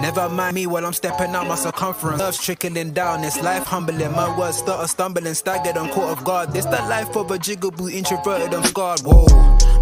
Never mind me while I'm stepping out my circumference. Nerves trickling down, it's life humbling. My words stutter, stumbling, staggered and caught off guard. This the life of a jigaboo, introverted, I'm scarred. Whoa,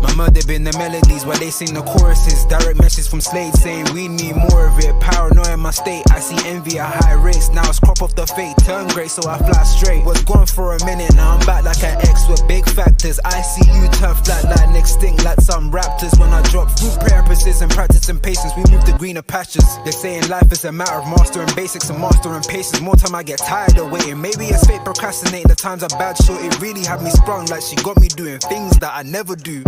my murder been the melodies while they sing the choruses. Direct message from Slade saying we need more of it. Paranoia in my state, I see envy at high rates. Now it's crop off the fate, turn great so I fly straight. Was gone for a minute, now I'm back like an X with big factors. I see you turn flat like extinct like some raptors. When I drop through purposes and practicing patience, we move to greener pastures. They're saying life is a matter of mastering basics and mastering patience. More time I get tired of waiting. Maybe it's fate procrastinating, the times are bad, so it really had me sprung. Like she got me doing things that I never do.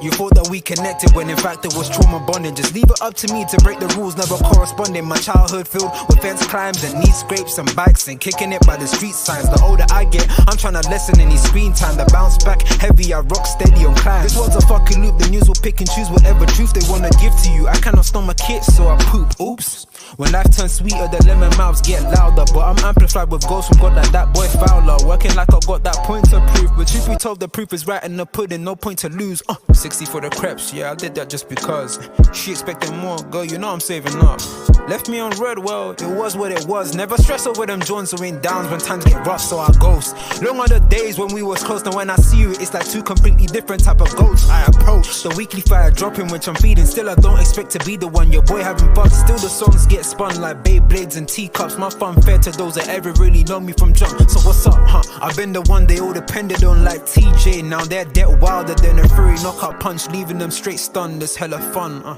You thought that we connected when in fact it was trauma bonding. Just leave it up to me to break the rules, never corresponding. My childhood filled with fence climbs and knee scrapes and bikes and kicking it by the street signs. The older I get, I'm trying to lessen any screen time. The bounce back heavy, I rock steady on climb. This world's a fucking loop, the news will pick and choose whatever truth they wanna give to you. I cannot stomach it, so I poop. Oops. When life turns sweeter, the lemon mouths get louder. But I'm amplified with ghosts from God like that boy Fowler. Working like I got that point to prove. But truth be told, the proof is right in the pudding, no point to lose. 60 for the crepes, yeah, I did that just because. She expecting more, girl, you know I'm saving up. Left me on red, well, it was what it was. Never stress over them joints or in downs when times get rough, so I ghost. Long are the days when we was close, and when I see you, it's like two completely different type of goats. I approach the weekly fire dropping, which I'm feeding. Still, I don't expect to be the one. Your boy having fun. Still, the songs get spun like Beyblades and teacups. My fun fair to those that ever really know me from jump. So what's up, I've been the one they all depended on like TJ. Now they're dead wilder than a furry knockout punch, leaving them straight stunned. It's hella fun.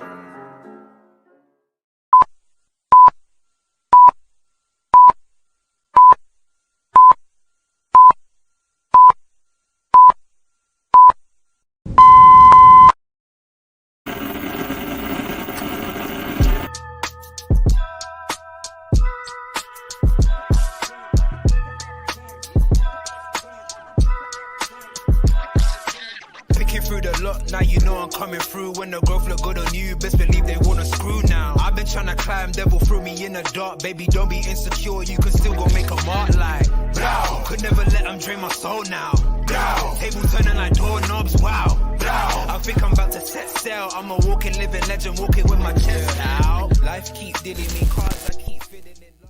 Through the lot, now you know I'm coming through. When the growth look good on you, best believe they wanna screw now. I've been trying to climb, devil threw me in the dark. Baby, don't be insecure, you can still go make a mark like blow. Could never let them drain my soul now. Blow. Table turning like doorknobs, wow. Blow. I think I'm about to set sail. I'm a walking, living legend, walking with my chest out. Life keeps dealing me cards, I keep fitting in love.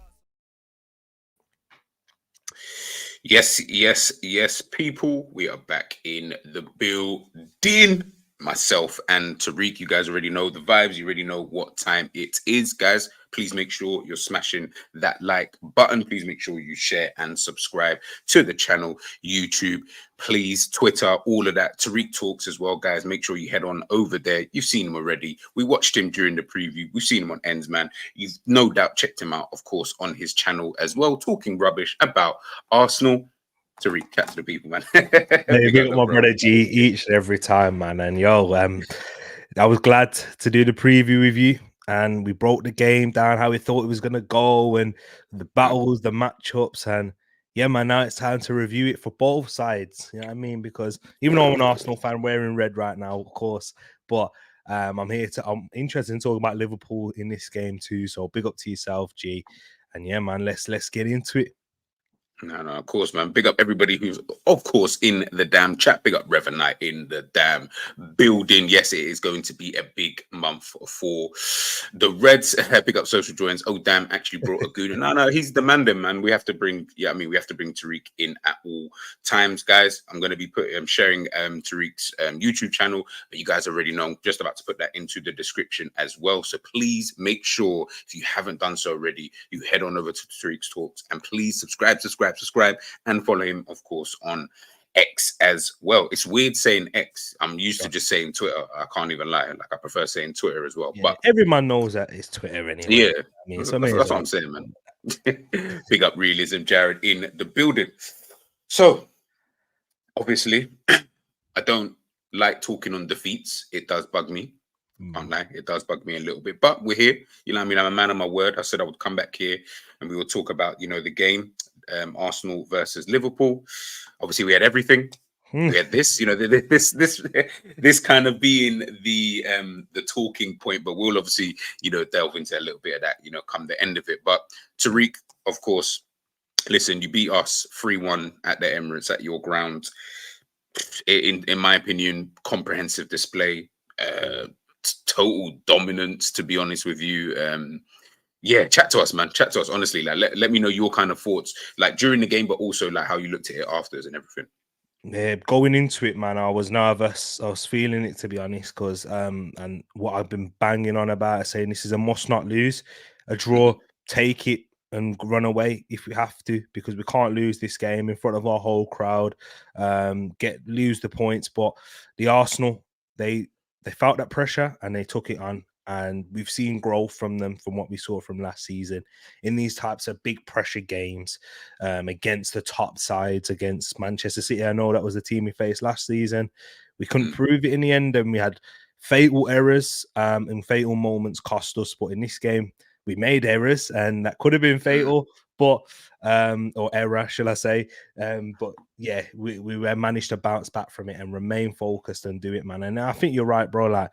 Yes, people. We are back in the building. Myself and Tariq, you guys already know the vibes. You already know what time it is, guys. Please make sure you're smashing that like button. Please make sure you share and subscribe to the channel, YouTube, please, Twitter, all of that. Tariq Talks as well, guys. Make sure you head on over there. You've seen him already. We watched him during the preview. We've seen him on Ends, man. You've no doubt checked him out, of course, on his channel as well, talking rubbish about Arsenal. Tariq, chat to the people, man. Hey, big up my brother G each and every time, man. And yo, I was glad to do the preview with you, and we broke the game down how we thought it was gonna go, and the battles, the matchups, and yeah, man. Now it's time to review it for both sides. You know what I mean? Because even though I'm an Arsenal fan, wearing red right now, of course, but I'm interested in talking about Liverpool in this game too. So big up to yourself, G. And yeah, man, let's get into it. No, of course, man. Big up everybody who's, of course, in the damn chat. Big up Reverend Knight in the damn building. Yes, it is going to be a big month for the Reds. Big up Social Joins. Oh, damn, actually brought a good. No, he's demanding, man. We have to bring, we have to bring Tariq in at all times, guys. I'm going to be sharing Tariq's YouTube channel, but you guys already know I'm just about to put that into the description as well. So please make sure, if you haven't done so already, you head on over to Tariq's Talks and please subscribe, and follow him, of course, on X as well. It's weird saying X. I'm used to just saying Twitter. I can't even lie. Like, I prefer saying Twitter as well. Yeah, but every man knows that it's Twitter anyway. Yeah, I mean, that's what I'm saying, man. Big up Realism, Jared in the building. So, obviously, I don't like talking on defeats. It does bug me. It does bug me a little bit, but we're here. You know what I mean? I'm a man of my word. I said I would come back here and we will talk about, the game, Arsenal versus Liverpool. Obviously, we had everything. We had this, this kind of being the talking point, but we'll obviously, delve into a little bit of that, come the end of it. But Tariq, of course, listen, you beat us 3-1 at the Emirates at your ground. In my opinion, comprehensive display. Total dominance, to be honest with you. Yeah, chat to us, man. Chat to us, honestly. Like, let me know your kind of thoughts, like during the game, but also like how you looked at it afterwards and everything. Yeah, going into it, man, I was nervous. I was feeling it, to be honest, because and what I've been banging on about, saying this is a must not lose, a draw, Hmm. take it and run away if we have to, because we can't lose this game in front of our whole crowd. Lose the points, but the Arsenal, they they felt that pressure and they took it on. And we've seen growth from them from what we saw from last season in these types of big pressure games against the top sides, against Manchester City. I know that was the team we faced last season. We couldn't prove it in the end, and we had fatal errors and fatal moments cost us. But in this game, we made errors, and that could have been fatal, but or error, shall I say? But yeah, we managed to bounce back from it and remain focused and do it, man. And I think you're right, bro. Like,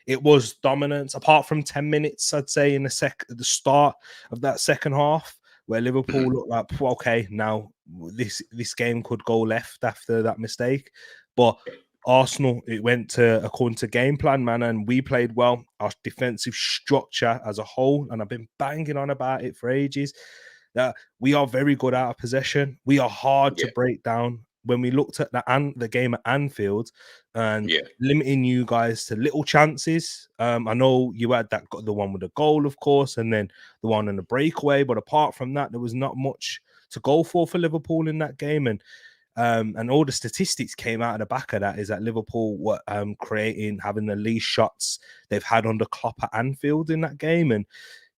it was dominance, apart from 10 minutes, I'd say, in the start of that second half, where Liverpool looked like, okay, now this game could go left after that mistake. But Arsenal, it went to according to game plan, man, and we played well. Our defensive structure as a whole, and I've been banging on about it for ages, that we are very good out of possession. We are hard to Yeah, break down. When we looked at the game at Anfield and yeah. limiting you guys to little chances, I know you had the one with the goal, of course, and then the one in the breakaway. But apart from that, there was not much to go for Liverpool in that game. And all the statistics came out of the back of that is that Liverpool were having the least shots they've had under Klopp at Anfield in that game. And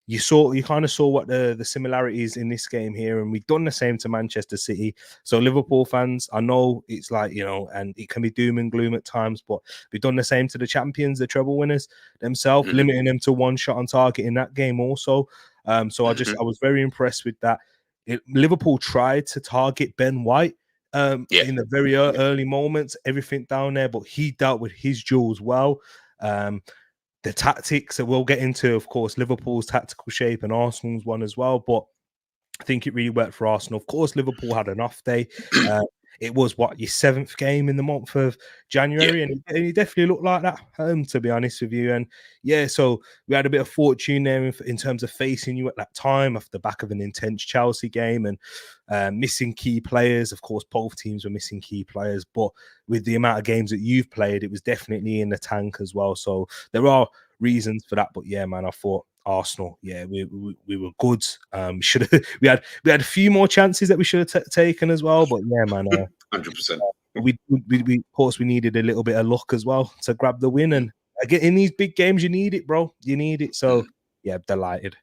you kind of saw what the similarities in this game here, and we've done the same to Manchester City. So Liverpool fans, I know it's like, and it can be doom and gloom at times, but we've done the same to the champions, the treble winners themselves, Hmm. limiting them to one shot on target in that game also. So Hmm. I was very impressed with that. Liverpool tried to target Ben White Yeah, in the very yeah, early moments, everything down there, but he dealt with his duels well. Um, the tactics that we'll get into, of course, Liverpool's tactical shape and Arsenal's one as well. But I think it really worked for Arsenal. Of course, Liverpool had an off day. Uh, it was your seventh game in the month of yeah. January, and it definitely looked like that. To be honest with you, and yeah, so we had a bit of fortune there in terms of facing you at that time off the back of an intense Chelsea game and missing key players. Of course, both teams were missing key players, but with the amount of games that you've played, it was definitely in the tank as well. So there are reasons for that, but yeah, man, I thought Arsenal, yeah, we were good. Should have we had a few more chances that we should have taken as well, but yeah, man, 100%. we of course we needed a little bit of luck as well to grab the win, and again in these big games you need it, bro. You need it. So yeah, delighted.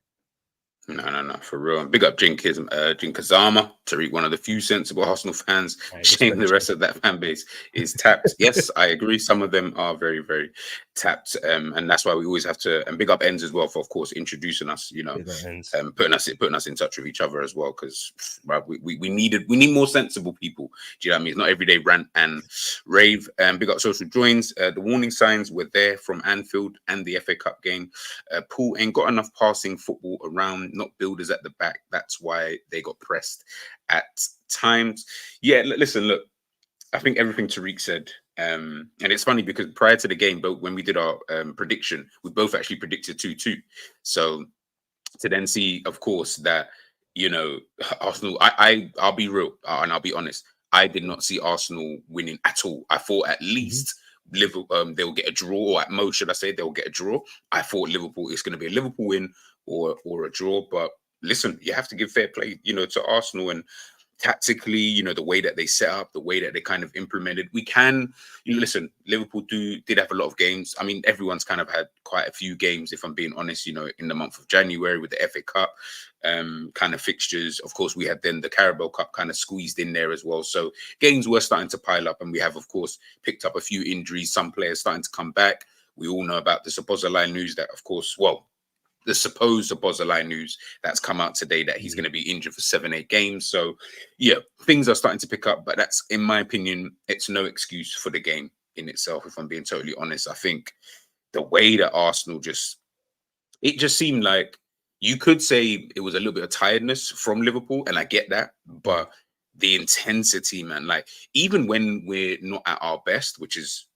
No, for real. And big up Jinkazama, Tariq, one of the few sensible Arsenal fans. Hey, Shame respect the you. rest of that fan base is tapped. Yes, I agree. Some of them are very, very tapped. And that's why we always have to, and big up Ends as well for, of course, introducing us, Big ends. putting us in touch with each other as well. Because we need more sensible people. Do you know what I mean? It's not everyday rant and rave. Big up social joins. The warning signs were there from Anfield and the FA Cup game. Pool ain't got enough passing football around, not builders at the back. That's why they got pressed at times. Yeah, listen, look, I think everything Tariq said, and it's funny because prior to the game, but when we did our prediction, we both actually predicted 2-2. So to then see, of course, that, Arsenal, I'll be real and I'll be honest, I did not see Arsenal winning at all. I thought at least Liverpool, they'll get a draw, or at most, should I say, they'll get a draw. I thought Liverpool, it's going to be a Liverpool win or a draw. But listen, you have to give fair play, to Arsenal, and tactically, the way that they set up, the way that they kind of implemented. We can, listen, Liverpool did have a lot of games. I mean, everyone's kind of had quite a few games, if I'm being honest, in the month of January with the FA Cup kind of fixtures. Of course, we had then the Carabao Cup kind of squeezed in there as well. So games were starting to pile up, and we have, of course, picked up a few injuries, some players starting to come back. We all know about the Szoboszlai news that, of course, the supposed Szoboszlai news that's come out today that he's going to be injured for 7-8 games. So, yeah, things are starting to pick up, but that's, in my opinion, it's no excuse for the game in itself, if I'm being totally honest. I think the way that Arsenal it just seemed like you could say it was a little bit of tiredness from Liverpool, and I get that, but the intensity, man, like even when we're not at our best, which is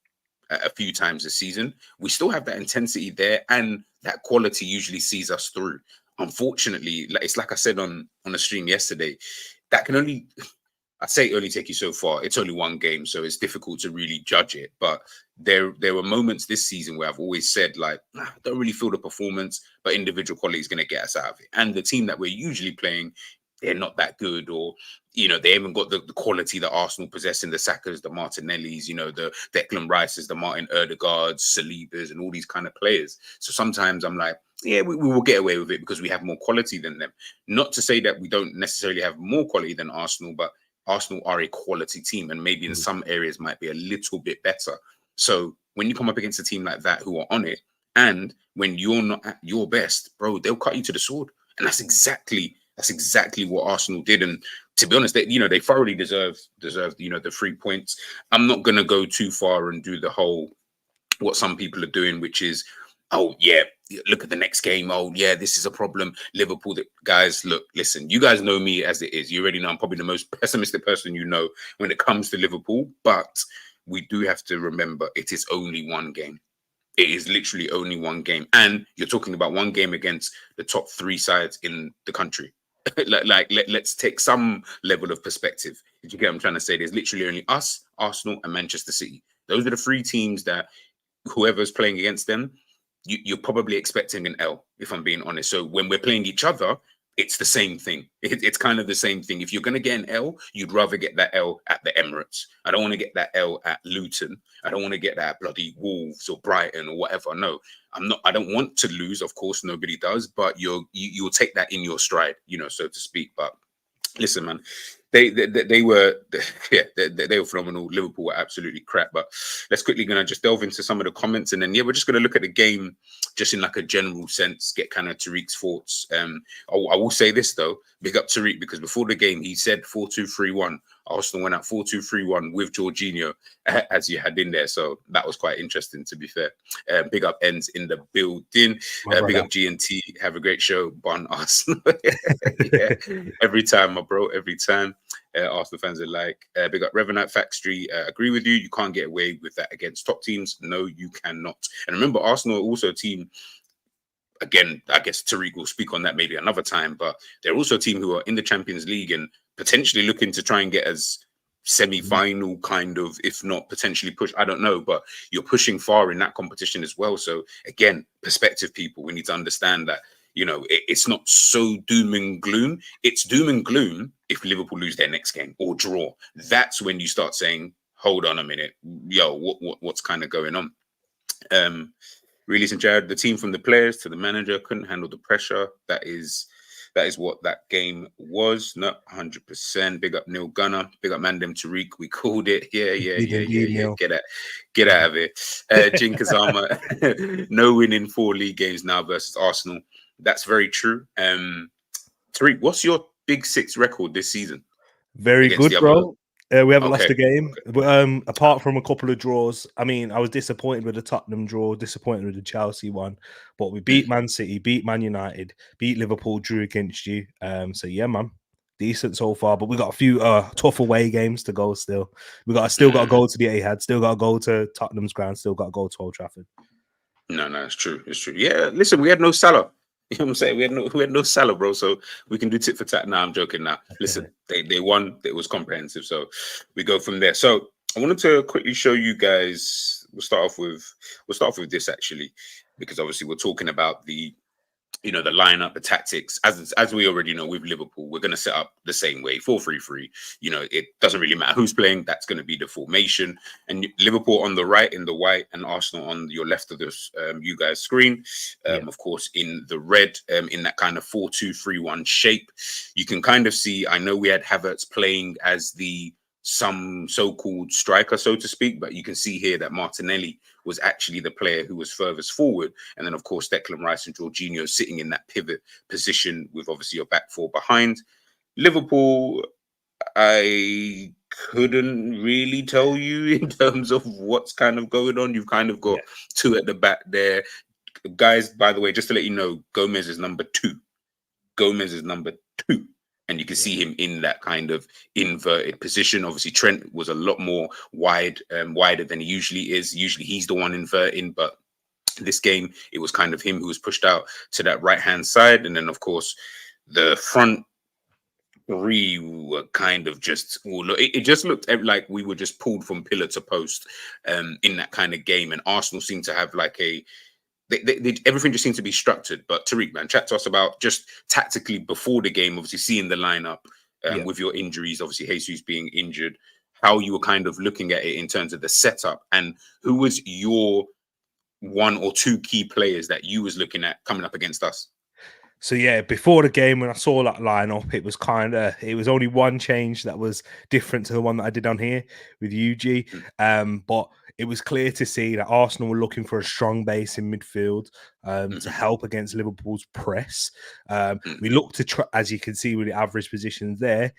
a few times this season, we still have that intensity there, and that quality usually sees us through. unfortunately, it's like I said on a stream yesterday, that can only, I say it only take you so far. It's only one game, so it's difficult to really judge it. But there were moments this season where I've always said, like, I don't really feel the performance, but individual quality is going to get us out of it. And the team that we're usually playing, they're not that good, or they haven't got the quality that Arsenal possess in the Sakas, the Martinellis, the Declan Rices, the Martin Erdegaards, Salibas, and all these kind of players. So sometimes I'm like, yeah, we will get away with it because we have more quality than them. Not to say that we don't necessarily have more quality than Arsenal, but Arsenal are a quality team, and maybe in some areas might be a little bit better. So when you come up against a team like that who are on it, and when you're not at your best, bro, they'll cut you to the sword. And that's exactly what Arsenal did. And to be honest, they thoroughly deserved the 3 points. I'm not gonna go too far and do the whole what some people are doing, which is, oh yeah, look at the next game. Oh yeah, this is a problem. Liverpool, guys, look, listen, you guys know me as it is. You already know I'm probably the most pessimistic person when it comes to Liverpool. But we do have to remember it is only one game. It is literally only one game. And you're talking about one game against the top 3 sides in the country. Let's take some level of perspective. Did you get what I'm trying to say? There's literally only us, Arsenal, and Manchester City. Those are the 3 teams that whoever's playing against them, you're probably expecting an L, if I'm being honest. So when we're playing each other, it's the same thing. It's kind of the same thing. If you're going to get an L, you'd rather get that L at the Emirates. I don't want to get that L at Luton. I don't want to get that at bloody Wolves or Brighton or whatever. No, I don't want to lose. Of course, nobody does. But you'll take that in your stride, so to speak. But listen, man, they were they were phenomenal. Liverpool were absolutely crap. But let's quickly gonna just delve into some of the comments, and then we're just gonna look at the game just in like a general sense, get kind of Tariq's thoughts. I will say this though, big up Tariq, because before the game he said 4-2-3-1. Arsenal went out 4-2-3-1 with Jorginho as you had in there, so that was quite interesting, to be fair. Big up Ends in the building. Big up G&T. Have a great show, Bun Arsenal. Yeah. Every time, my bro. Every time. Arsenal fans are like, big up Revenant Factory. Agree with you. You can't get away with that against top teams. No, you cannot. And remember, Arsenal are also a team. Again, I guess Tariq will speak on that maybe another time, but they're also a team who are in the Champions League and potentially looking to try and get as semi-final kind of, if not potentially push. I don't know, but you're pushing far in that competition as well. So again, perspective, people, we need to understand that, it's not so doom and gloom. It's doom and gloom if Liverpool lose their next game or draw. That's when you start saying, hold on a minute, yo, what's kind of going on? Really, St. Jared, the team from the players to the manager couldn't handle the pressure. That is what that game was. Not 100%. Big up Neil Gunner. Big up Mandem Tariq. We called it. Yeah. Get out of it. Jin Kazama. No win in 4 league games now versus Arsenal. That's very true. Tariq, what's your Big 6 record this season? Very good, bro. We haven't lost a game, but apart from a couple of draws. I mean, I was disappointed with the Tottenham draw, disappointed with the Chelsea one, but we beat Man City, beat Man United, beat Liverpool, drew against you. So yeah, man, decent so far. But we got a few tough away games to go. Still, still got to go to the Etihad, still got to go to Tottenham's ground, still got to go to Old Trafford. No, it's true. It's true. Yeah, listen, we had no Salah. You know what I'm saying? We had no Salah, bro. So we can do tit for tat. Now I'm joking. Now listen, they won. It was comprehensive. So we go from there. So I wanted to quickly show you guys. We'll start off with this actually, because obviously we're talking about the lineup, the tactics. As we already know with Liverpool, we're going to set up the same way, 4-3-3. It doesn't really matter who's playing. That's going to be the formation. And Liverpool on the right in the white, and Arsenal on your left of this you guys' screen. Of course, in the red, in that kind of 4-2-3-1 shape. You can kind of see. I know we had Havertz playing as some so-called striker, so to speak, but you can see here that Martinelli was actually the player who was furthest forward. And then, of course, Declan Rice and Jorginho sitting in that pivot position with obviously your back four behind. Liverpool, I couldn't really tell you in terms of what's kind of going on. You've kind of got 2 at the back there. Guys, by the way, just to let you know, Gomez is number 2. And you can see him in that kind of inverted position. Obviously, Trent was a lot more wider than he usually is. Usually he's the one inverting, but This game, it was kind of him who was pushed out to that right-hand side. And then, of course, the front three were kind of just, it just looked like we were just pulled from pillar to post in that kind of game. And Arsenal seemed to have like everything just seemed to be structured. But Tariq, man, chat to us about just tactically before the game, obviously seeing the lineup with your injuries, obviously Jesus being injured, how you were kind of looking at it in terms of the setup, and who was your one or two key players that you was looking at coming up against us. So yeah, before the game, when I saw that lineup, it was only one change that was different to the one that I did on here with UG. But it was clear to see that Arsenal were looking for a strong base in midfield to help against Liverpool's press. We looked to try, as you can see with the average positions there,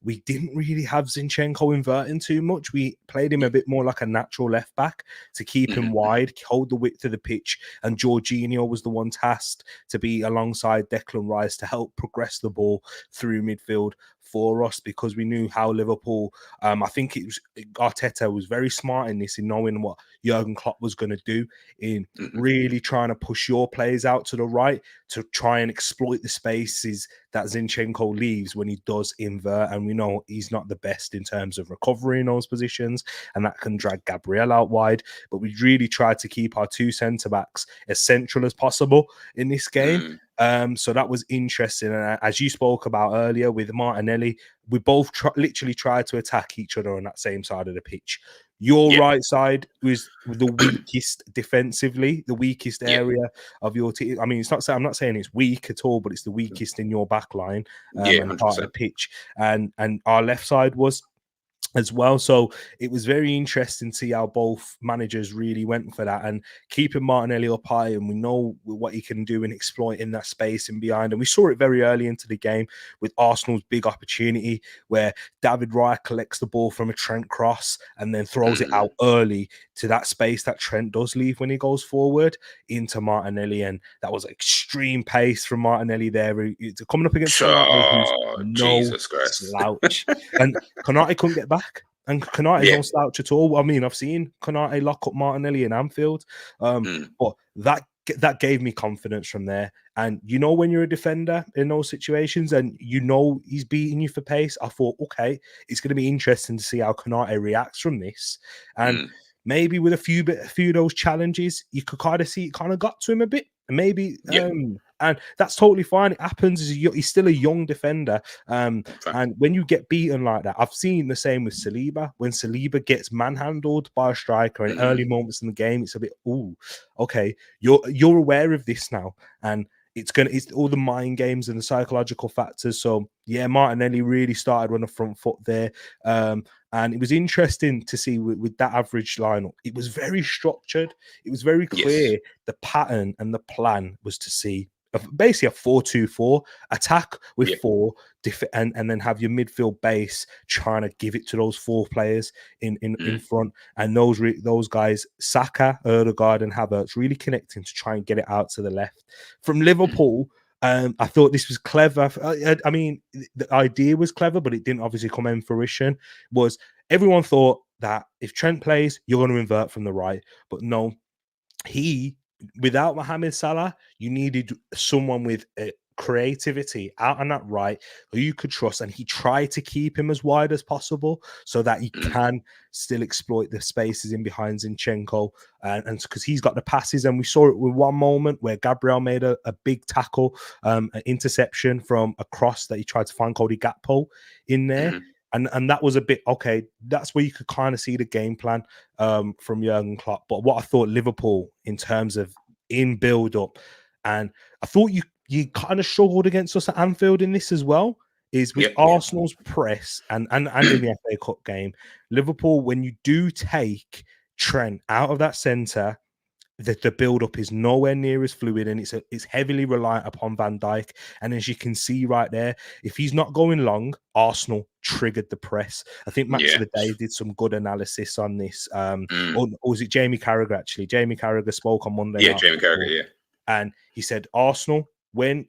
we didn't really have Zinchenko inverting too much. We played him a bit more like a natural left back to keep him wide, hold the width of the pitch, and Jorginho was the one tasked to be alongside Declan Rice to help progress the ball through midfield for us, because we knew how Liverpool, I think it was Arteta was very smart in this, in knowing what Jurgen Klopp was going to do, in really trying to push your players out to the right to try and exploit the spaces that Zinchenko leaves when he does invert. And we know he's not the best in terms of recovery in those positions, and that can drag Gabriel out wide. But we really tried to keep our two centre-backs as central as possible in this game. So that was interesting. And as you spoke about earlier with Martinelli, we both literally tried to attack each other on that same side of the pitch. Your right side was the weakest defensively, the weakest area of your team. I mean, I'm not saying it's weak at all, but it's the weakest in your back line and part of the pitch. And our left side was as well. So it was very interesting to see how both managers really went for that, and keeping Martinelli up high, and we know what he can do in exploiting that space and behind. And we saw it very early into the game with Arsenal's big opportunity where David Raya collects the ball from a Trent cross and then throws it out early to that space that Trent does leave when he goes forward into Martinelli. And that was extreme pace from Martinelli there. Coming up against Konate, who's no slouch. And Konate couldn't get back. And Konate's no slouch at all. I mean, I've seen Konate lock up Martinelli in Anfield. But that gave me confidence from there. And you know, when you're a defender in those situations and you know he's beating you for pace, I thought, okay, it's going to be interesting to see how Konate reacts from this. And maybe with a few of those challenges, you could kind of see it kind of got to him a bit. Maybe, and that's totally fine. It happens. He's still a young defender. And when you get beaten like that, I've seen the same with Saliba. When Saliba gets manhandled by a striker in early moments in the game, it's a bit, okay, you're aware of this now. And it's all the mind games and the psychological factors. So yeah, Martinelli really started on the front foot there. And it was interesting to see with that average lineup. It was very structured. It was very clear. The pattern and the plan was to see basically a 4-2-4 attack with four and then have your midfield base trying to give it to those four players in front, and those guys, Saka, Ødegaard and Havertz, really connecting to try and get it out to the left. From Liverpool, I thought this was clever. I mean, the idea was clever, but it didn't obviously come in fruition. Everyone thought that if Trent plays, you're going to invert from the right, but no, without Mohamed Salah, you needed someone with creativity out on that right who you could trust, and he tried to keep him as wide as possible so that he can still exploit the spaces in behind Zinchenko, and because he's got the passes. And we saw it with one moment where Gabriel made a big tackle, an interception from a cross that he tried to find Cody Gakpo in there. And that was a bit, okay, that's where you could kind of see the game plan from Jurgen Klopp. But what I thought Liverpool in terms of in build-up, and I thought you kind of struggled against us at Anfield in this as well, is with Arsenal's press and in the FA Cup game, Liverpool, when you do take Trent out of that centre, the build-up is nowhere near as fluid, and it's heavily reliant upon Van Dijk. And as you can see right there, if he's not going long, Arsenal triggered the press. I think Match of the Day did some good analysis on this. Or was it Jamie Carragher, actually? Jamie Carragher spoke on Monday night. Jamie Carragher, And he said Arsenal, when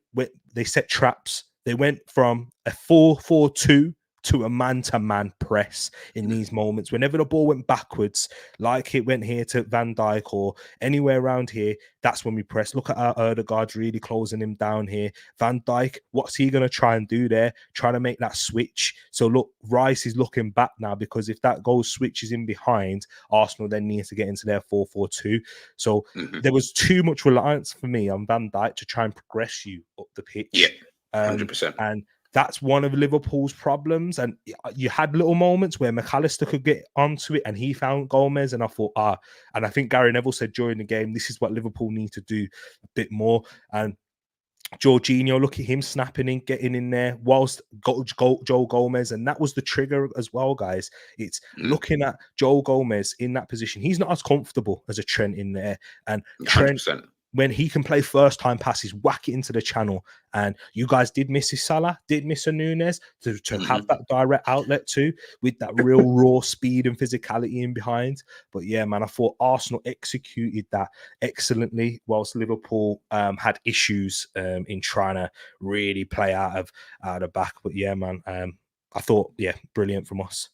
they set traps, they went from a 4-4-2 to a man-to-man press in these moments. Whenever the ball went backwards, like it went here to Van Dijk or anywhere around here, that's when we press. Look at our Erdegaard really closing him down here. Van Dijk, what's he going to try and do there? Trying to make that switch. So look, Rice is looking back now, because if that goal switches in behind, Arsenal then needs to get into their 4-4-2. So there was too much reliance for me on Van Dijk to try and progress you up the pitch. Yeah, 100%. And that's one of Liverpool's problems. And you had little moments where McAllister could get onto it and he found Gomez. And I thought, and I think Gary Neville said during the game, this is what Liverpool need to do a bit more. And Jorginho, look at him snapping in, getting in there, whilst Joe Gomez, and that was the trigger as well, guys. It's looking at Joe Gomez in that position. He's not as comfortable as a Trent in there. And Trent, 100%. when he can play first-time passes, whack it into the channel. And you guys did miss his Salah, did miss a Nunes to have that direct outlet too, with that real raw speed and physicality in behind. But yeah, man, I thought Arsenal executed that excellently, whilst Liverpool had issues in trying to really play out of the back. But yeah, man, I thought, yeah, brilliant from us.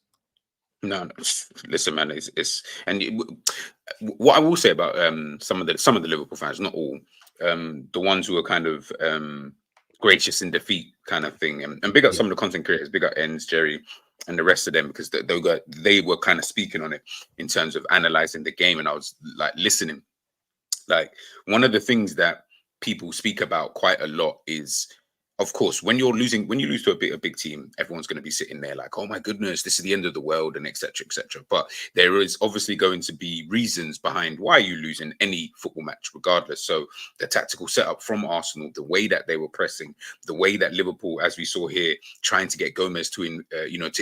No, listen, man, it's what I will say about some of the Liverpool fans, not all, the ones who are kind of gracious in defeat kind of thing, and big up some of the content creators, big up Ends, Jerry, and the rest of them, because they were kind of speaking on it in terms of analyzing the game, and I was like listening. Like, one of the things that people speak about quite a lot is, of course, when you lose to a big team, everyone's going to be sitting there like, oh my goodness, this is the end of the world, and etc. etc. But there is obviously going to be reasons behind why you lose in any football match, regardless. So the tactical setup from Arsenal, the way that they were pressing, the way that Liverpool, as we saw here, trying to get Gomez to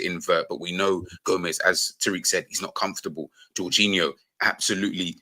invert, but we know Gomez, as Tariq said, he's not comfortable. Jorginho, absolutely.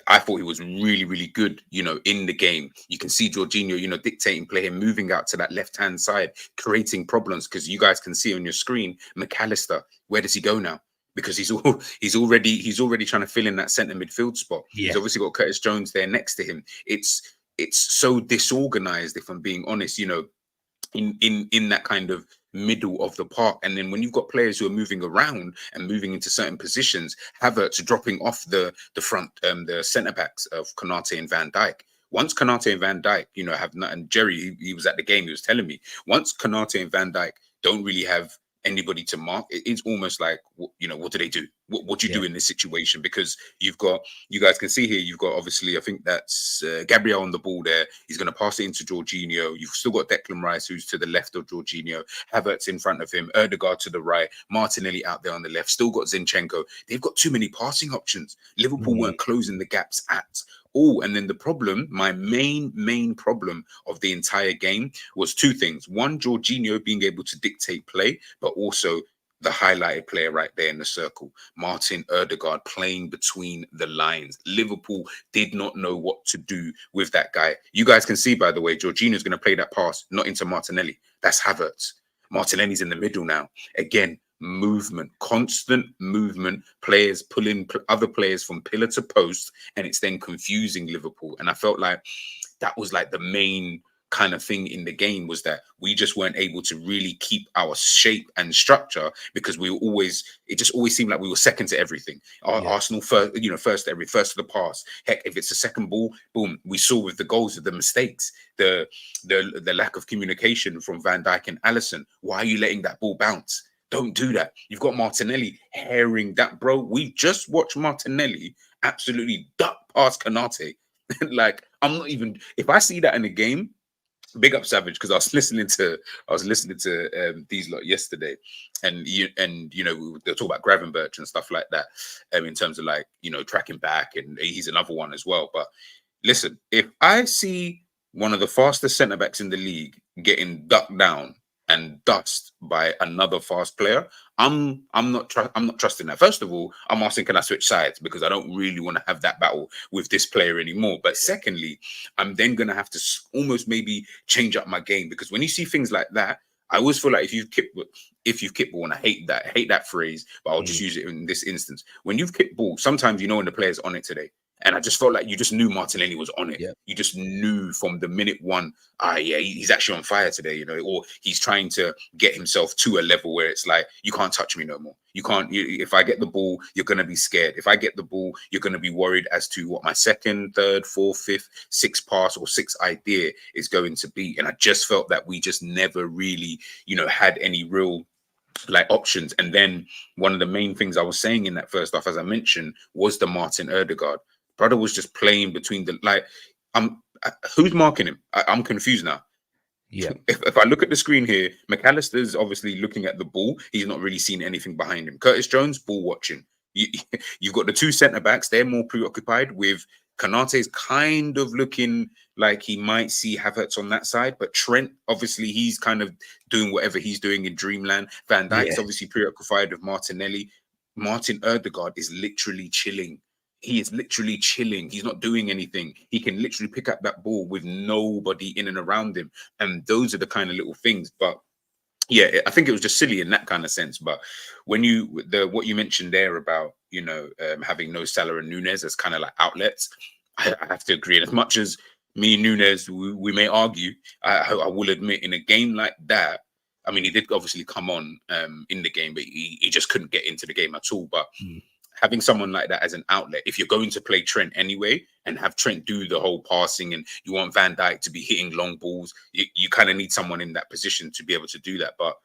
I thought he was really, really good, in the game. You can see Jorginho, dictating play, him moving out to that left-hand side, creating problems, because you guys can see on your screen, McAllister, where does he go now? Because he's already trying to fill in that centre midfield spot. Yeah. He's obviously got Curtis Jones there next to him. It's so disorganized, if I'm being honest, in that kind of middle of the park. And then when you've got players who are moving around and moving into certain positions, Havertz dropping off the front, the centre backs of Konate and Van Dijk. Once Konate and Van Dijk, have not, and Jerry, he was at the game, he was telling me, once Konate and Van Dijk don't really have anybody to mark, it's almost like, what do they do? What do you do in this situation? Because you guys can see here, you've got, obviously, I think that's Gabriel on the ball there. He's going to pass it into Jorginho. You've still got Declan Rice, who's to the left of Jorginho. Havertz in front of him. Erdegaard to the right. Martinelli out there on the left. Still got Zinchenko. They've got too many passing options. Liverpool weren't closing the gaps at all. And then the problem, my main problem of the entire game was two things. One, Jorginho being able to dictate play, but also the highlighted player right there in the circle, Martin Erdegaard, playing between the lines. Liverpool did not know what to do with that guy. You guys can see, by the way, Jorginho's going to play that pass, not into Martinelli. That's Havertz. Martinelli's in the middle now. Again, movement, constant movement, players pulling other players from pillar to post, and it's then confusing Liverpool. And I felt like that was like the main kind of thing in the game, was that we just weren't able to really keep our shape and structure, because it just always seemed like we were second to everything. Arsenal first, first to the pass. Heck, if it's a second ball, boom. We saw with the goals, of the mistakes, the lack of communication from Van Dijk and Alisson. Why are you letting that ball bounce? Don't do that. You've got Martinelli herring that, bro. We just watched Martinelli absolutely duck past Konate. Like, I'm not even, if I see that in a game, big up Savage, because I was listening to these lot yesterday, and they'll talk about Gravenberch and stuff like that, in terms of like, tracking back, and he's another one as well. But listen, if I see one of the fastest centre backs in the league getting ducked down and dust by another fast player, I'm not trusting that. First of all, I'm asking, can I switch sides? Because I don't really want to have that battle with this player anymore. But secondly, I'm then going to have to almost maybe change up my game, because when you see things like that, I always feel like if you've kicked ball, and I hate that phrase, but I'll just use it in this instance. When you've kicked ball, sometimes when the player's on it today, And I just felt like you just knew Martinelli was on it. Yeah. You just knew from the minute one, yeah, he's actually on fire today, you know, or he's trying to get himself to a level where it's like, you can't touch me no more. You can't, if I get the ball, you're going to be scared. If I get the ball, you're going to be worried as to what my second, third, fourth, fifth, sixth pass or sixth idea is going to be. And I just felt that we just never really, you know, had any real like options. And then one of the main things I was saying in that first half, as I mentioned, was the Martin Odegaard. Brother was just playing between the who's marking him? I'm confused now. Yeah. If I look at the screen here, McAllister's obviously looking at the ball. He's not really seen anything behind him. Curtis Jones, ball watching. You've got the two centre backs. They're more preoccupied with Konate's kind of looking like he might see Havertz on that side, but Trent, obviously, he's kind of doing whatever he's doing in dreamland. Van Dijk's obviously preoccupied with Martinelli. Martin Odegaard is literally chilling. He is literally chilling. He's not doing anything. He can literally pick up that ball with nobody in and around him. And those are the kind of little things. But yeah, I think it was just silly in that kind of sense. But when what you mentioned there about, you know, having no Salah and Nunes as kind of like outlets, I have to agree. And as much as me and Nunes, we may argue, I will admit in a game like that, I mean, he did obviously come on in the game, but he just couldn't get into the game at all. But having someone like that as an outlet, if you're going to play Trent anyway and have Trent do the whole passing and you want Van Dijk to be hitting long balls, you kind of need someone in that position to be able to do that. But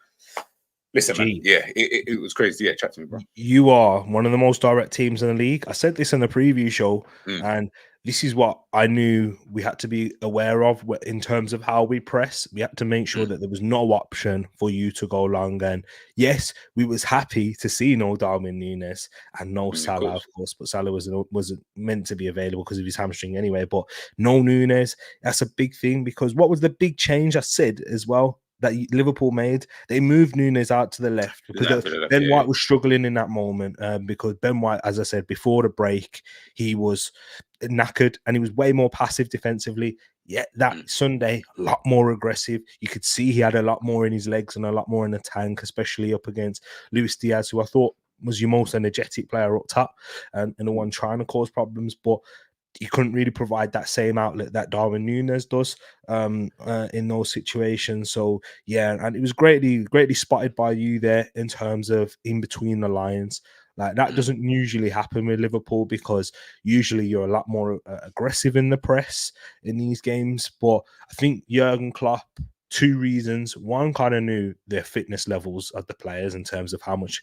listen, man, yeah, it was crazy. Yeah, chat to me, bro. You are one of the most direct teams in the league. I said this in the preview show, and this is what I knew we had to be aware of in terms of how we press. We had to make sure that there was no option for you to go long. And yes, we was happy to see no Darwin Núñez and no Salah, of course, but Salah wasn't meant to be available because of his hamstring anyway. But no Núñez, that's a big thing, because what was the big change I said as well that Liverpool made? They moved Núñez out to the left because Ben White was struggling in that moment, because Ben White, as I said before the break, he was knackered and he was way more passive defensively. Yet that Sunday, a lot more aggressive. You could see he had a lot more in his legs and a lot more in the tank, especially up against Luis Diaz, who I thought was your most energetic player up top and the one trying to cause problems. But you couldn't really provide that same outlet that Darwin Núñez does in those situations. So yeah, and it was greatly spotted by you there in terms of in between the lines. Like that doesn't usually happen with Liverpool, because usually you're a lot more aggressive in the press in these games. But I think Jurgen Klopp, two reasons. One, kind of knew their fitness levels of the players in terms of how much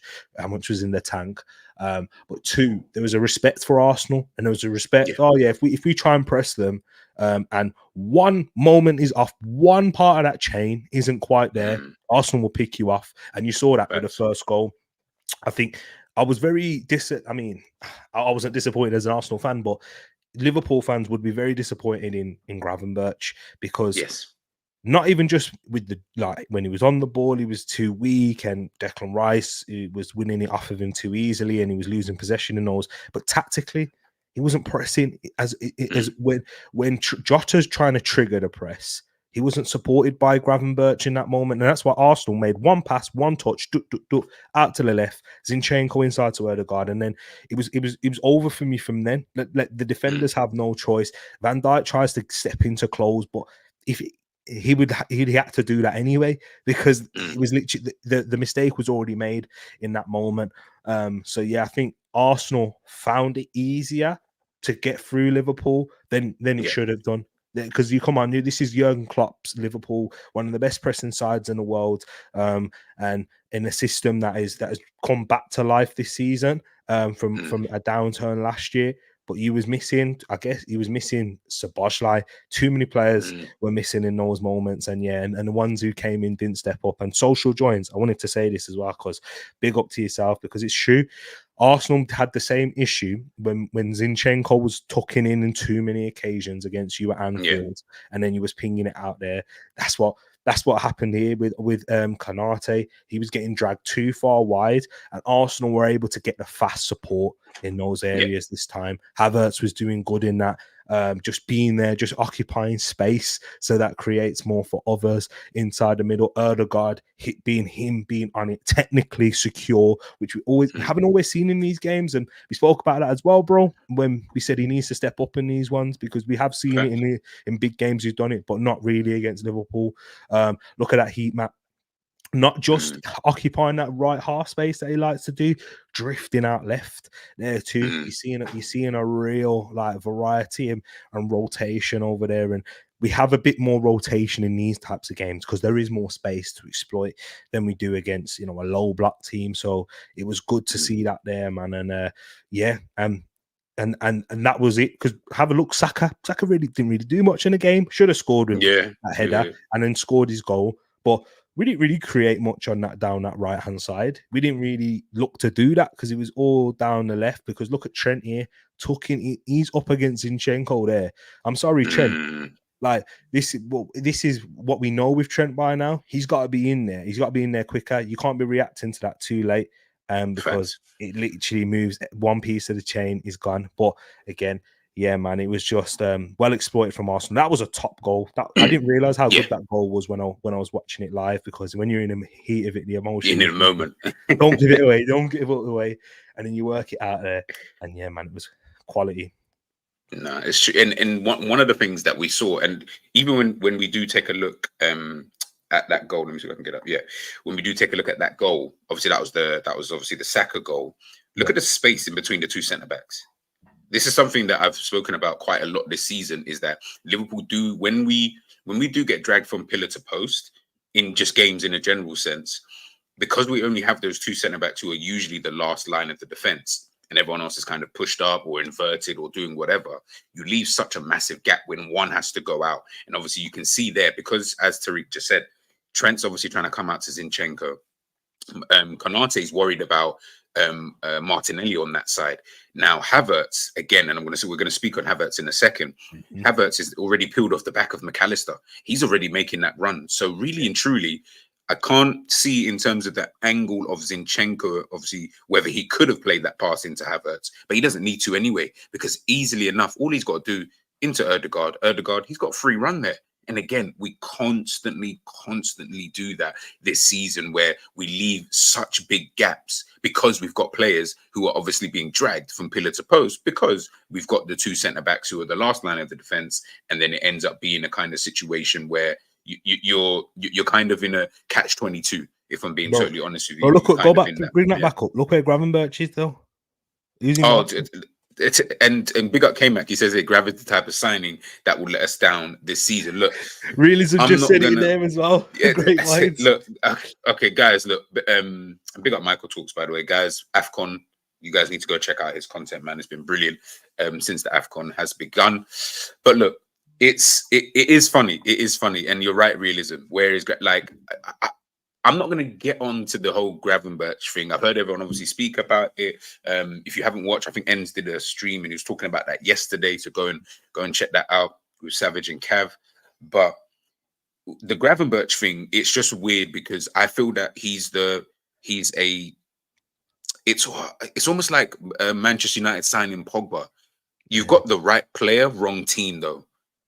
was in the tank. But two, there was a respect for Arsenal, and there was a respect. Yeah. Oh yeah, if we try and press them, and one moment is off, one part of that chain isn't quite there, Arsenal will pick you off, and you saw that with the first goal. I think I was very I wasn't disappointed as an Arsenal fan, but Liverpool fans would be very disappointed in Gravenberch, because not even just with when he was on the ball, he was too weak, and Declan Rice was winning it off of him too easily, and he was losing possession in those. But tactically, he wasn't pressing as when Jota's trying to trigger the press. He wasn't supported by Gravenberch in that moment, and that's why Arsenal made one pass, one touch, out to the left, Zinchenko inside to Odegaard, and then it was over for me from then. Let the defenders have no choice. Van Dijk tries to step into close, but if he had to do that anyway, because it was literally the mistake was already made in that moment. So yeah, I think Arsenal found it easier to get through Liverpool than it should have done. Because you come on, this is Jurgen Klopp's Liverpool, one of the best pressing sides in the world, and in a system that has come back to life this season from a downturn last year. But he was missing Szoboszlai. Too many players were missing in those moments, and the ones who came in didn't step up. And social joins, I wanted to say this as well, because big up to yourself, because it's true. Arsenal had the same issue when Zinchenko was tucking in too many occasions against you at Anfield, and then you was pinging it out there. That's what happened here with Konate. He was getting dragged too far wide, and Arsenal were able to get the fast support in those areas this time. Havertz was doing good in that. just being there, just occupying space, so that creates more for others inside the middle. Erdegaard being on it, technically secure, which we haven't always seen in these games, and we spoke about that as well, bro, when we said he needs to step up in these ones, because we have seen it in big games he's done it, but not really against Liverpool. Look at that heat map. Not just occupying that right half space that he likes to do, drifting out left there too. You're seeing a real like variety and rotation over there, and we have a bit more rotation in these types of games because there is more space to exploit than we do against, you know, a low block team. So it was good to see that there, man. And and that was it. Because have a look, Saka really didn't really do much in the game. Should have scored with that header and then scored his goal, but we didn't really create much on that down that right hand side. We didn't really look to do that because it was all down the left. Because look at Trent here, he's up against Zinchenko there. I'm sorry, Trent. Like this is what we know with Trent by now. He's got to be in there. He's got to be in there quicker. You can't be reacting to that too late, because it literally moves. One piece of the chain is gone. But again, yeah, man, it was just well exploited from Arsenal. That was a top goal. I didn't realize how good that goal was when I was watching it live, because when you're in the heat of it, the emotion, in a moment, don't give it away. Don't give it away, and then you work it out there. And yeah, man, it was quality. No, it's true. And one of the things that we saw, and even when we do take a look at that goal, let me see if I can get up. Yeah, when we do take a look at that goal, obviously that was obviously the Saka goal. Look at the space in between the two centre backs. This is something that I've spoken about quite a lot this season, is that Liverpool do, when we do get dragged from pillar to post in just games in a general sense, because we only have those two centre backs who are usually the last line of the defence, and everyone else is kind of pushed up or inverted or doing whatever, you leave such a massive gap when one has to go out. And obviously you can see there, because as Tariq just said, Trent's obviously trying to come out to Zinchenko. Konate's worried about Martinelli on that side. Now Havertz, again, and we're going to speak on Havertz in a second. Havertz is already peeled off the back of McAllister. He's already making that run. So really and truly, I can't see in terms of the angle of Zinchenko, obviously, whether he could have played that pass into Havertz, but he doesn't need to anyway, because easily enough, all he's got to do into Erdegaard, he's got free run there. And again, we constantly do that this season, where we leave such big gaps because we've got players who are obviously being dragged from pillar to post, because we've got the two centre backs who are the last line of the defence, and then it ends up being a kind of situation where you're kind of in a catch-22. If I'm being totally honest with you. Bring that back up. Look where Gravenberch is though. And big up K-Mac, he says gravity type of signing that will let us down this season. Look, realism just said it there as well. Yeah, look, okay, guys, look, big up Michael Talks, by the way, guys. AFCON, you guys need to go check out his content, man. It's been brilliant since the AFCON has begun. But look, it is funny. It is funny, and you're right. Realism, where is like. I'm not going to get on to the whole Gravenberch thing. I've heard everyone obviously speak about it. If you haven't watched, I think Enz did a stream and he was talking about that yesterday. So go and check that out with Savage and Cav. But the Gravenberch thing, it's just weird because I feel that it's almost like Manchester United signing Pogba. You've got the right player, wrong team though.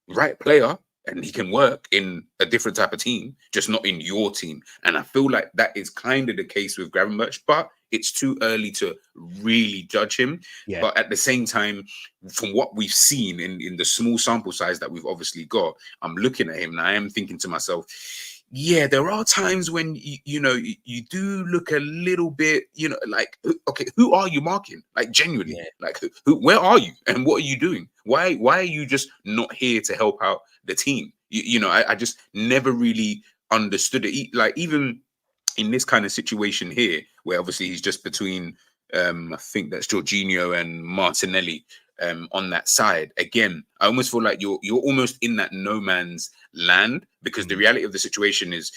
Right player, and he can work in a different type of team, just not in your team. And I feel like that is kind of the case with Gravenberch, but it's too early to really judge him. Yeah. But at the same time, from what we've seen in the small sample size that we've obviously got, I'm looking at him and I am thinking to myself, yeah, there are times when you do look a little bit, like, okay, who are you marking? Like, genuinely, like, where are you and what are you doing? Why are you just not here to help out the team? I just never really understood it. Like, even in this kind of situation here, where obviously he's just between, I think that's Jorginho and Martinelli on that side. Again, I almost feel like you're almost in that no man's land, because the reality of the situation is,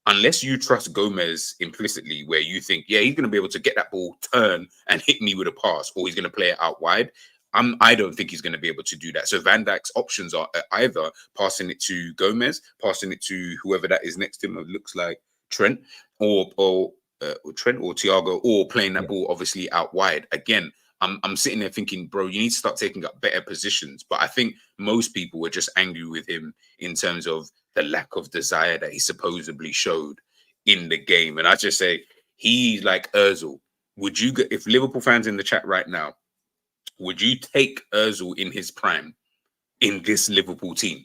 unless you trust Gomez implicitly, where you think, yeah, he's going to be able to get that ball, turn and hit me with a pass, or he's going to play it out wide, I don't think he's going to be able to do that. So Van Dijk's options are either passing it to Gomez, passing it to whoever that is next to him, it looks like Trent, or Thiago, or playing that ball obviously out wide. Again, I'm sitting there thinking, bro, you need to start taking up better positions. But I think most people were just angry with him in terms of the lack of desire that he supposedly showed in the game. And I just say, he like Özil. Would you get, if Liverpool fans in the chat right now, would you take Özil in his prime in this Liverpool team?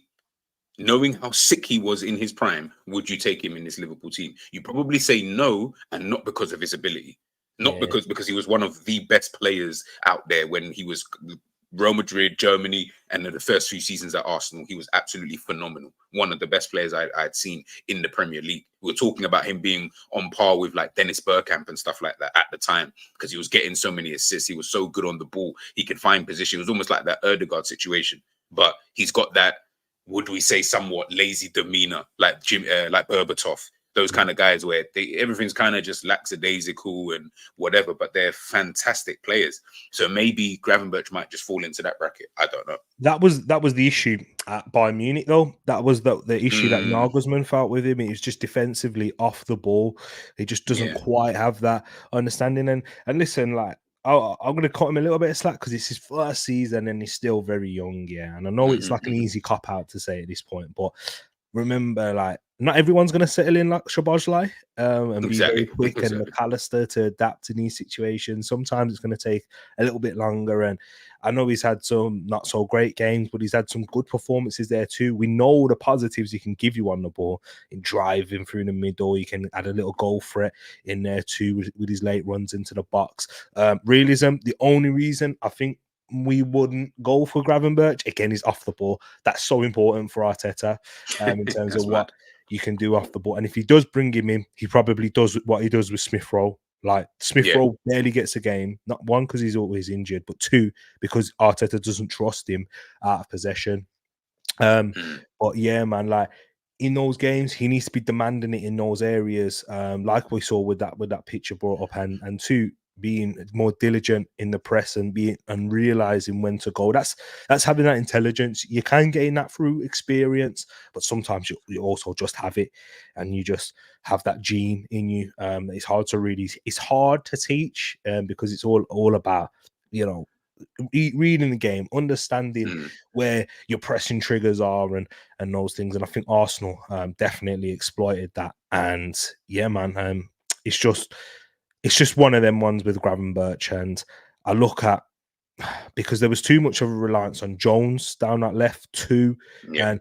Knowing how sick he was in his prime, would you take him in this Liverpool team? You probably say no, and not because of his ability, not Yeah. because he was one of the best players out there when he was Real Madrid, Germany, and the first few seasons at Arsenal. He was absolutely phenomenal. One of the best players I'd seen in the Premier League. We were talking about him being on par with like Dennis Bergkamp and stuff like that at the time, because he was getting so many assists. He was so good on the ball. He could find position. It was almost like that Erdegaard situation, but he's got that, would we say, somewhat lazy demeanor, like like Berbatov, those kind of guys where everything's kind of just lackadaisical and whatever, but they're fantastic players. So maybe Gravenberch might just fall into that bracket. I don't know. That was the issue at Bayern Munich, though. That was the issue that Nagelsmann felt with him. He was just defensively off the ball. He just doesn't quite have that understanding. And listen, like, I'm going to cut him a little bit of slack because it's his first season and he's still very young, yeah. And I know it's like an easy cop out to say at this point, but remember, like, not everyone's going to settle in like Szoboszlai and be very quick and McAllister to adapt to these situations. Sometimes it's going to take a little bit longer. And I know he's had some not so great games, but he's had some good performances there too. We know the positives he can give you on the ball in driving through the middle. You can add a little goal threat in there too with his late runs into the box. Realism, the only reason I think we wouldn't go for Gravenberch, again, is off the ball. That's so important for Arteta in terms of what you can do off the ball. And if he does bring him in, he probably does what he does with Smith Rowe. Like, Smith Rowe barely gets a game, not one because he's always injured, but two because Arteta doesn't trust him out of possession. But yeah, man, like, in those games, he needs to be demanding it in those areas, like we saw with that picture brought up, and two, being more diligent in the press and realizing when to go. That's having that intelligence. You can gain that through experience, but sometimes you also just have it, and you just have that gene in you. It's hard to teach, because it's all about, you know, reading the game, understanding where your pressing triggers are and those things. And I think Arsenal definitely exploited that. And yeah, man, it's just one of them ones with Gravenberch. And I look at, because there was too much of a reliance on Jones down that left too. And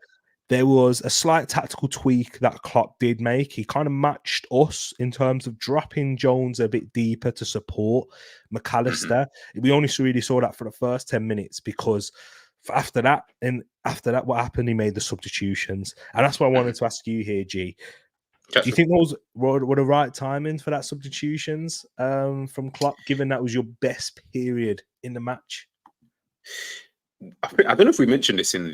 there was a slight tactical tweak that Klopp did make. He kind of matched us in terms of dropping Jones a bit deeper to support McAllister. We only really saw that for the first 10 minutes, because after that, what happened? He made the substitutions. And that's what I wanted to ask you here, G. Do you think those were the right timings for that substitutions from Klopp, given that was your best period in the match? I don't know if we mentioned this in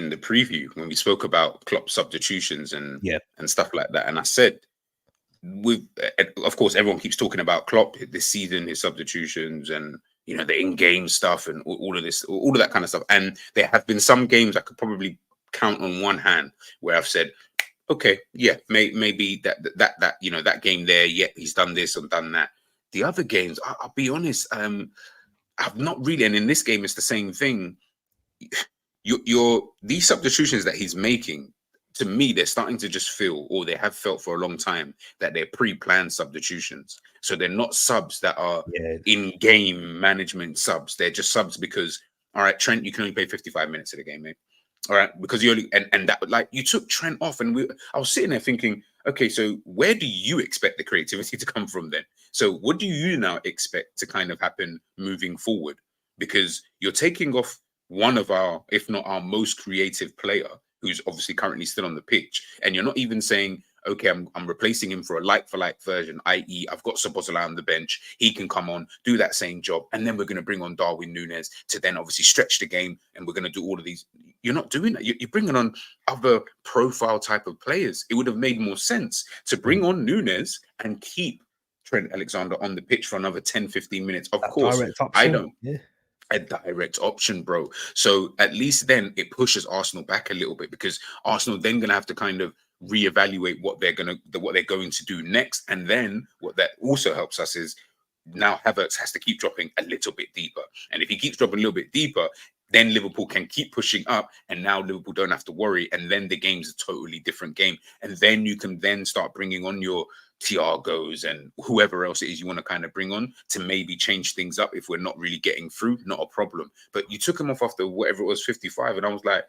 the preview when we spoke about Klopp substitutions and stuff like that. And I said, of course, everyone keeps talking about Klopp this season, his substitutions, and the in-game stuff and all of that kind of stuff. And there have been some games I could probably count on one hand where I've said, okay, yeah, maybe that game there, yeah, he's done this and done that. The other games, I'll be honest, I've not really. And in this game, it's the same thing. These substitutions that he's making, to me, they're starting to just feel, or they have felt for a long time, that they're pre-planned substitutions. So they're not subs that are in-game management subs. They're just subs because, all right, Trent, you can only play 55 minutes of the game, mate. All right, because you only and that, like, you took Trent off, and I was sitting there thinking, okay, so where do you expect the creativity to come from then? So what do you now expect to kind of happen moving forward? Because you're taking off one of our, if not our most creative player, who's obviously currently still on the pitch, and you're not even saying, okay, I'm replacing him for a like-for-like version, i.e. I've got Szoboszlai on the bench, he can come on, do that same job, and then we're going to bring on Darwin Núñez to then obviously stretch the game, and we're going to do all of these. You're not doing that. You're bringing on other profile type of players. It would have made more sense to bring on Núñez and keep Trent Alexander on the pitch for another 10, 15 minutes. Of course, I don't. Yeah. A direct option, bro. So at least then it pushes Arsenal back a little bit, because Arsenal then going to have to kind of reevaluate what they're going to do next. And then what that also helps us is now Havertz has to keep dropping a little bit deeper. And if he keeps dropping a little bit deeper, then Liverpool can keep pushing up, and now Liverpool don't have to worry. And then the game's a totally different game. And then you can then start bringing on your Thiagos and whoever else it is you want to kind of bring on to maybe change things up if we're not really getting through, not a problem. But you took him off after whatever it was, 55. And I was like,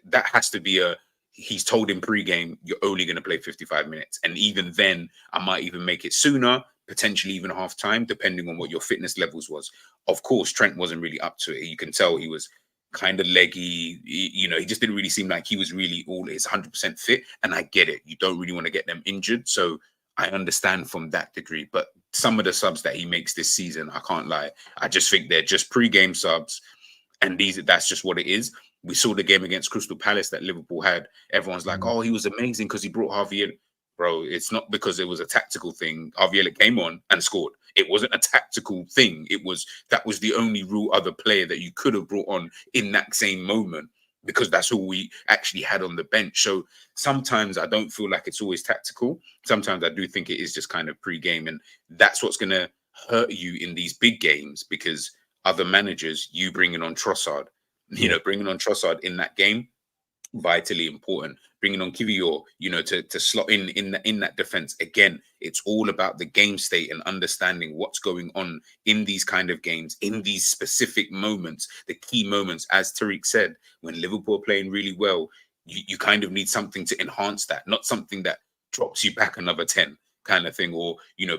that has to be he's told in pre-game, you're only going to play 55 minutes. And even then, I might even make it sooner, potentially even half time, depending on what your fitness levels was. Of course, Trent wasn't really up to it. You can tell he was kind of leggy. He just didn't really seem like he was really all his 100% fit. And I get it. You don't really want to get them injured. So I understand from that degree. But some of the subs that he makes this season, I can't lie, I just think they're just pre-game subs. And that's just what it is. We saw the game against Crystal Palace that Liverpool had. Everyone's like, oh, he was amazing because he brought Harvey in. Bro, it's not because it was a tactical thing. Harvey Elliott came on and scored. It wasn't a tactical thing. That was the only real other player that you could have brought on in that same moment, because that's all we actually had on the bench. So sometimes I don't feel like it's always tactical. Sometimes I do think it is just kind of pre-game. And that's what's going to hurt you in these big games, because other managers, you bringing on Trossard, bringing on Trossard in that game, vitally important. Bringing on Kivior, to slot in that defense. Again, it's all about the game state and understanding what's going on in these kind of games, in these specific moments, the key moments. As Tariq said, when Liverpool are playing really well, you kind of need something to enhance that, not something that drops you back another 10 kind of thing, or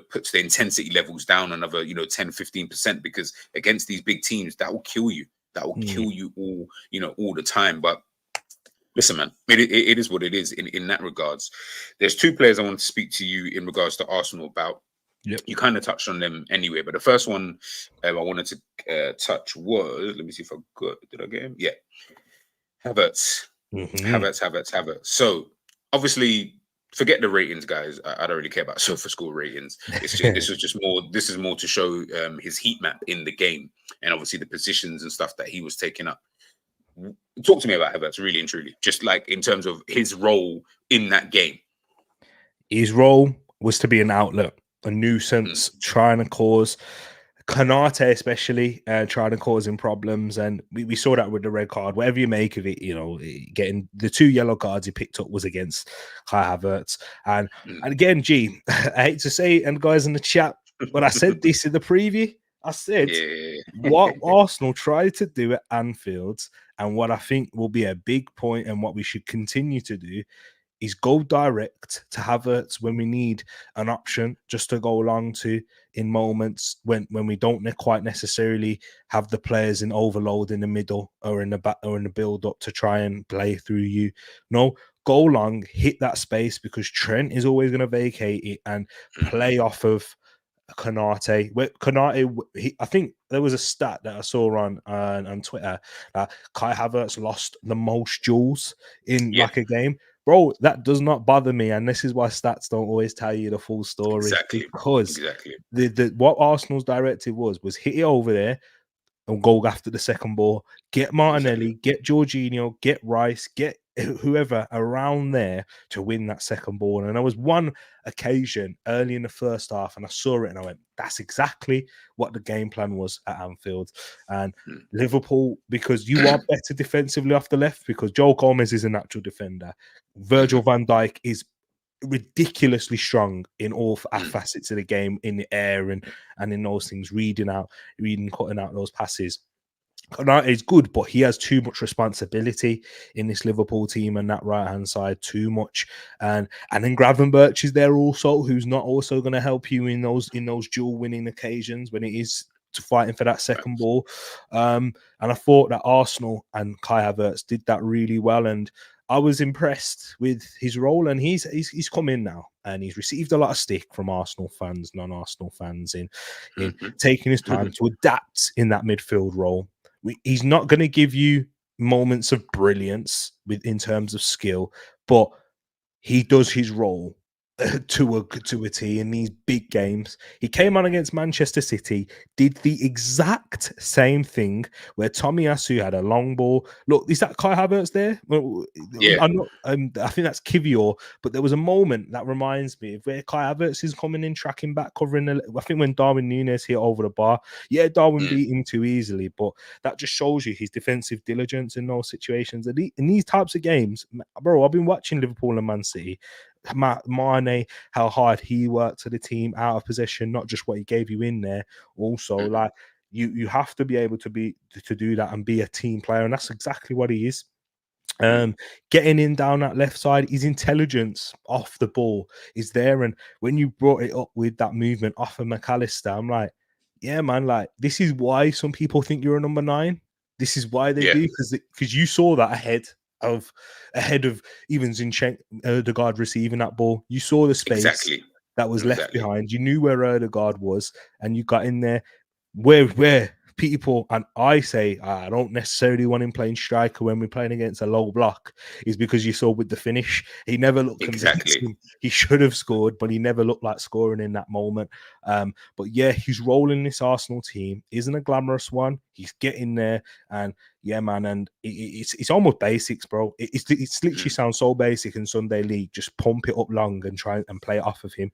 puts the intensity levels down another 10-15%, because against these big teams, that will kill you. That will kill you all the time. But listen, man, it is what it is in that regards. There's two players I want to speak to you in regards to Arsenal about. Yep. You kind of touched on them anyway, but the first one I wanted to touch was, let me see if did I get him? Yeah. Havertz. Havertz. So obviously, forget the ratings, guys. I don't really care about SofaScore ratings. It's just this is more to show his heat map in the game, and obviously the positions and stuff that he was taking up. Talk to me about Havertz, really and truly, just like in terms of his role in that game. His role was to be an outlet, a nuisance, trying to cause Konate, especially trying to cause him problems. And we saw that with the red card. Whatever you make of it, getting the 2 yellow cards he picked up was against Kai Havertz. And again, G, I hate to say it, and guys in the chat, but I said this in the preview. I said what Arsenal tried to do at Anfield, and what I think will be a big point, and what we should continue to do, is go direct to Havertz when we need an option just to go along to in moments when we don't quite necessarily have the players in overload in the middle or in the back or in the build up to try and play through you. No, go long, hit that space, because Trent is always going to vacate it and play off of Konate. I think there was a stat that I saw on Twitter that Kai Havertz lost the most duels in like a game. Bro, that does not bother me, and this is why stats don't always tell you the full story. Because the what Arsenal's directive was hit it over there and go after the second ball. Get Martinelli, get Jorginho, get Rice, get whoever around there to win that second ball. And there was one occasion early in the first half, and I saw it and I went, that's exactly what the game plan was at Anfield. And Liverpool, because you are better defensively off the left, because Joe Gomez is a natural defender. Virgil van Dijk is ridiculously strong in all facets of the game, in the air and in those things, cutting out those passes. Konate is good, but he has too much responsibility in this Liverpool team and that right hand side, too much. And then Gravenberch is there also, who's not also going to help you in those dual winning occasions when it is to fighting for that second ball. And I thought that Arsenal and Kai Havertz did that really well, and I was impressed with his role. And he's come in now, and he's received a lot of stick from Arsenal fans, non-Arsenal fans, in taking his time to adapt in that midfield role. He's not going to give you moments of brilliance in terms of skill, but he does his role to a T in these big games. He came on against Manchester City, did the exact same thing where Tomiyasu had a long ball. Look, is that Kai Havertz there? Well, Yeah. I'm not. I think that's Kivior. But there was a moment that reminds me of where Kai Havertz is coming in, tracking back, covering. I think when Darwin Núñez hit over the bar. Yeah, Darwin beat him too easily, but that just shows you his defensive diligence in those situations. In these types of games, bro, I've been watching Liverpool and Man City. Mane, how hard he worked to the team out of possession, not just what he gave you in there. Also, like you have to be able to do that and be a team player, and that's exactly what he is. Getting in down that left side, his intelligence off the ball is there. And when you brought it up with that movement off of McAllister, I'm like, yeah, man, like this is why some people think you're a number 9. This is why they do, because you saw that ahead of even Zinchenko, Erdegaard receiving that ball. You saw the space that was left behind. You knew where Erdegaard was, and you got in there. Where people, and I say I don't necessarily want him playing striker when we're playing against a low block, is because you saw with the finish, he never looked convincing. He should have scored, but he never looked like scoring in that moment. But yeah, his role in this Arsenal team isn't a glamorous one. He's getting there, and yeah, man, and it's almost basics, bro. It's literally sounds so basic in Sunday League. Just pump it up long and try and play it off of him.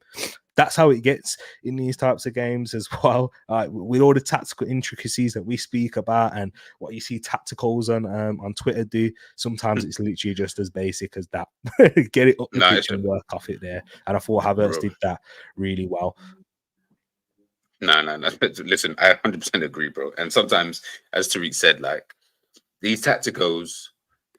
That's how it gets in these types of games as well. With all the tactical intricacies that we speak about and what you see tacticals on Twitter do, sometimes it's literally just as basic as that. Get it up the pitch and work off it there. And I thought Havertz did that really well. No. Listen, I 100% agree, bro. And sometimes, as Tariq said, like these tacticals,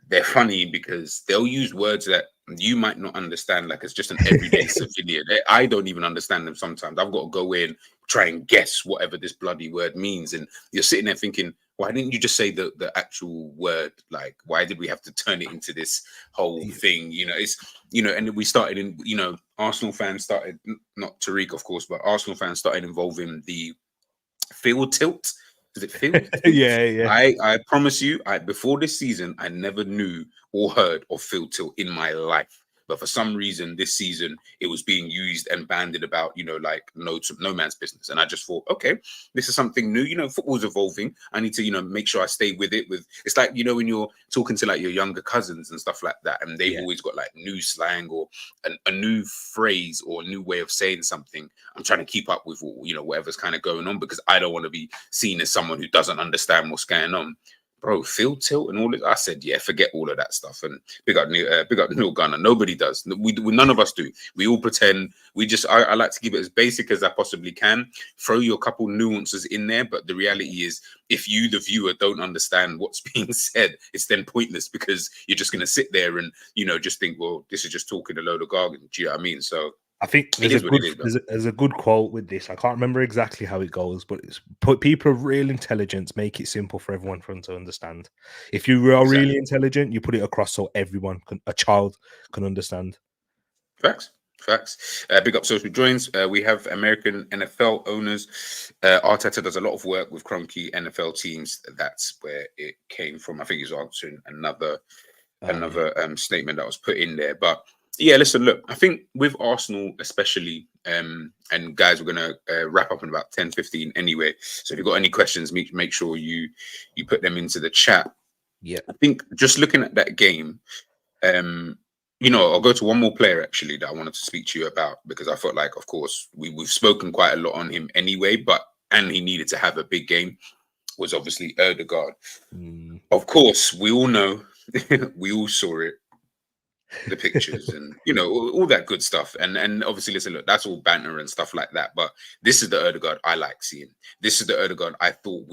they're funny because they'll use words that you might not understand, like it's just an everyday civilian. I don't even understand them sometimes. I've got to go in, try and guess whatever this bloody word means. And you're sitting there thinking, why didn't you just say the actual word? Like, why did we have to turn it into this whole thing? You know, it's, you know, and we started in, you know, Arsenal fans started, not Tariq, of course, but Arsenal fans started involving the field tilt. Is it field? Yeah. I promise you, before this season, I never knew or heard of field tilt in my life. But for some reason, this season, it was being used and banded about, you know, like no man's business. And I just thought, okay, this is something new. You know, football's evolving. I need to, you know, make sure I stay with it. It's like, you know, when you're talking to like your younger cousins and stuff like that, and they've always got like new slang or a new phrase or a new way of saying something. I'm trying to keep up with, you know, whatever's kind of going on, because I don't want to be seen as someone who doesn't understand what's going on. Bro, field tilt and all this. I said, yeah, forget all of that stuff. And big up Neil Gunner. Nobody does. None of us do. We all pretend. I like to keep it as basic as I possibly can. Throw you a couple nuances in there, but the reality is, if you, the viewer, don't understand what's being said, it's then pointless, because you're just going to sit there and, you know, just think, well, this is just talking a load of jargon. Do you know what I mean? So I think there's a good quote with this. I can't remember exactly how it goes, but it's put people of real intelligence make it simple for everyone to understand. If you are really intelligent, you put it across so a child can understand. Facts. Big up social joins. We have American NFL owners. Arteta does a lot of work with crunky NFL teams. That's where it came from. I think he's answering another statement that was put in there. But yeah, listen, look, I think with Arsenal especially, and guys, we're going to wrap up in about 10-15 anyway. So if you've got any questions, make sure you put them into the chat. Yeah. I think just looking at that game, you know, I'll go to one more player actually that I wanted to speak to you about, because I felt like, of course, we've spoken quite a lot on him anyway, and he needed to have a big game, was obviously Erdegaard. Of course, we all know, we all saw it, the pictures and, you know, all that good stuff. And obviously, listen, look, that's all banter and stuff like that. But this is the Erdegaard I like seeing. This is the Erdegaard I thought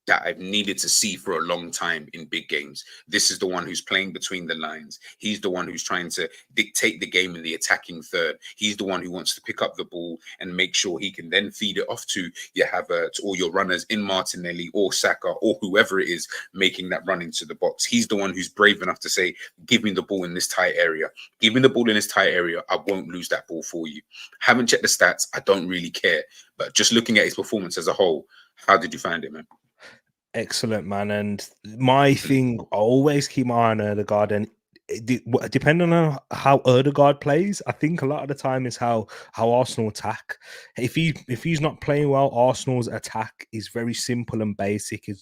that I've needed to see for a long time in big games. This is the one who's playing between the lines. He's the one who's trying to dictate the game in the attacking third. He's the one who wants to pick up the ball and make sure he can then feed it off to your Havertz or your runners in Martinelli or Saka or whoever it is making that run into the box. He's the one who's brave enough to say, give me the ball in this tight area. Give me the ball in this tight area. I won't lose that ball for you. Haven't checked the stats. I don't really care. But just looking at his performance as a whole, how did you find it, man? Excellent, man. And my thing, I always keep my eye on Erdegaard, and depending on how Erdegaard plays, I think a lot of the time is how Arsenal attack. If he's not playing well, Arsenal's attack is very simple and basic. It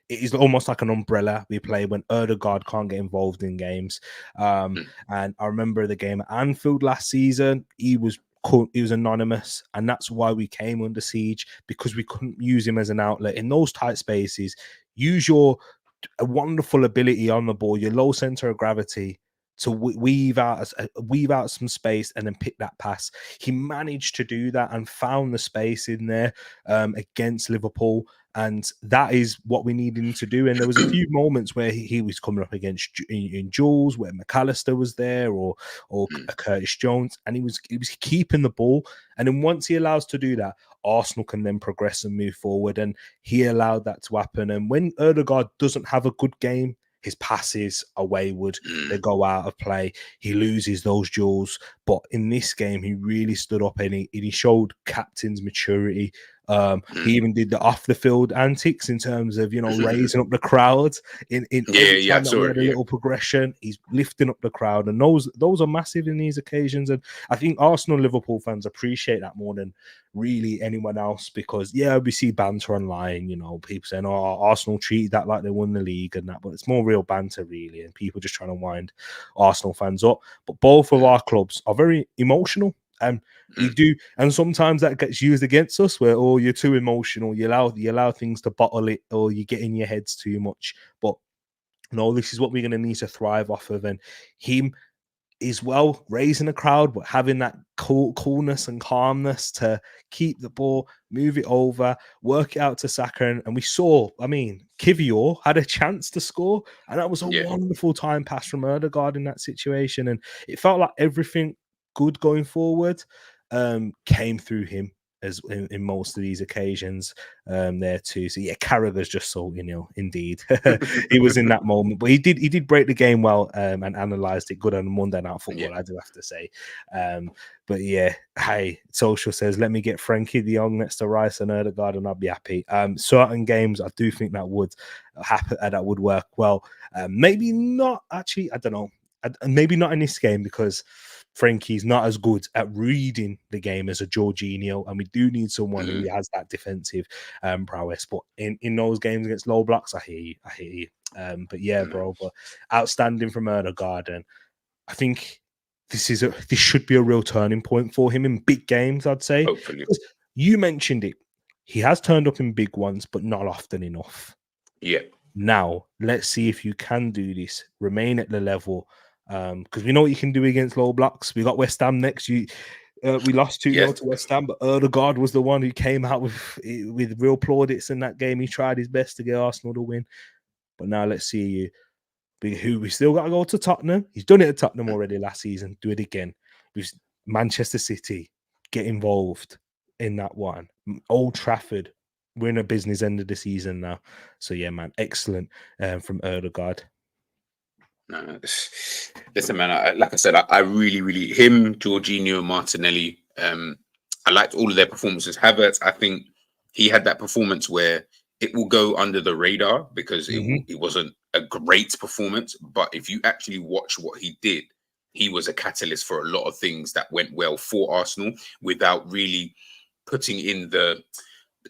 is almost like an umbrella we play when Erdegaard can't get involved in games. And I remember the game at Anfield last season. He was anonymous, and that's why we came under siege, because we couldn't use him as an outlet in those tight spaces. Use your a wonderful ability on the ball, your low center of gravity, to weave out some space and then pick that pass. He managed to do that and found the space in there against Liverpool, and that is what we needed him to do. And there was a few moments where he was coming up against in Jules, where McAllister was there, or Curtis Jones, and he was keeping the ball. And then once he allows to do that, Arsenal can then progress and move forward, and he allowed that to happen. And when Erdegaard doesn't have a good game, his passes are wayward, they go out of play, he loses those duels. But in this game, he really stood up, and he showed captain's maturity. He even did the off the field antics in terms of, raising up the crowd in every time that we had a little progression. He's lifting up the crowd, and those are massive in these occasions. And I think Arsenal, Liverpool fans appreciate that more than really anyone else, because we see banter online, people saying, "Oh, Arsenal treated that like they won the league," and that, but it's more real banter really, and people just trying to wind Arsenal fans up. But both of our clubs are very emotional. And we do, and sometimes that gets used against us, where you're too emotional, you allow things to bottle it, or you get in your heads too much. But no, this is what we're going to need to thrive off of, and him is raising the crowd, but having that coolness and calmness to keep the ball, move it over, work it out to Saka. And we saw, Kivior had a chance to score, and that was a wonderful time pass from Erdegaard in that situation. And it felt like everything good going forward came through him as in most of these occasions there too. So Carragher's just so indeed he was in that moment, but he did break the game well and analysed it good on Monday Night Football, I do have to say. But hey, Social says, let me get Frankie de Jong next to Rice and Erdegaard and I'll be happy. Certain games I do think that would happen, that would work well. Maybe not actually, I don't know, maybe not in this game, because Frankie's not as good at reading the game as a Jorginho, and we do need someone who has that defensive prowess. But in those games against low blocks, I hear you. But outstanding from Erdegaard, and I think this should be a real turning point for him in big games, I'd say. Hopefully. You mentioned it. He has turned up in big ones, but not often enough. Yeah. Now, let's see if you can do this. Remain at the level. Because we know what you can do against low blocks. We got West Ham next. We lost 2-0 to West Ham, but Erdegaard was the one who came out with real plaudits in that game. He tried his best to get Arsenal to win. But now let's see who we still got to go to Tottenham. He's done it at Tottenham already last season. Do it again. With Manchester City, get involved in that one. Old Trafford, we're in a business end of the season now. So man, excellent from Erdegaard. No, listen, man. Like I said, I really, really him, Jorginho, Martinelli. I liked all of their performances. Havertz, I think he had that performance where it will go under the radar because it wasn't a great performance. But if you actually watch what he did, he was a catalyst for a lot of things that went well for Arsenal without really putting in the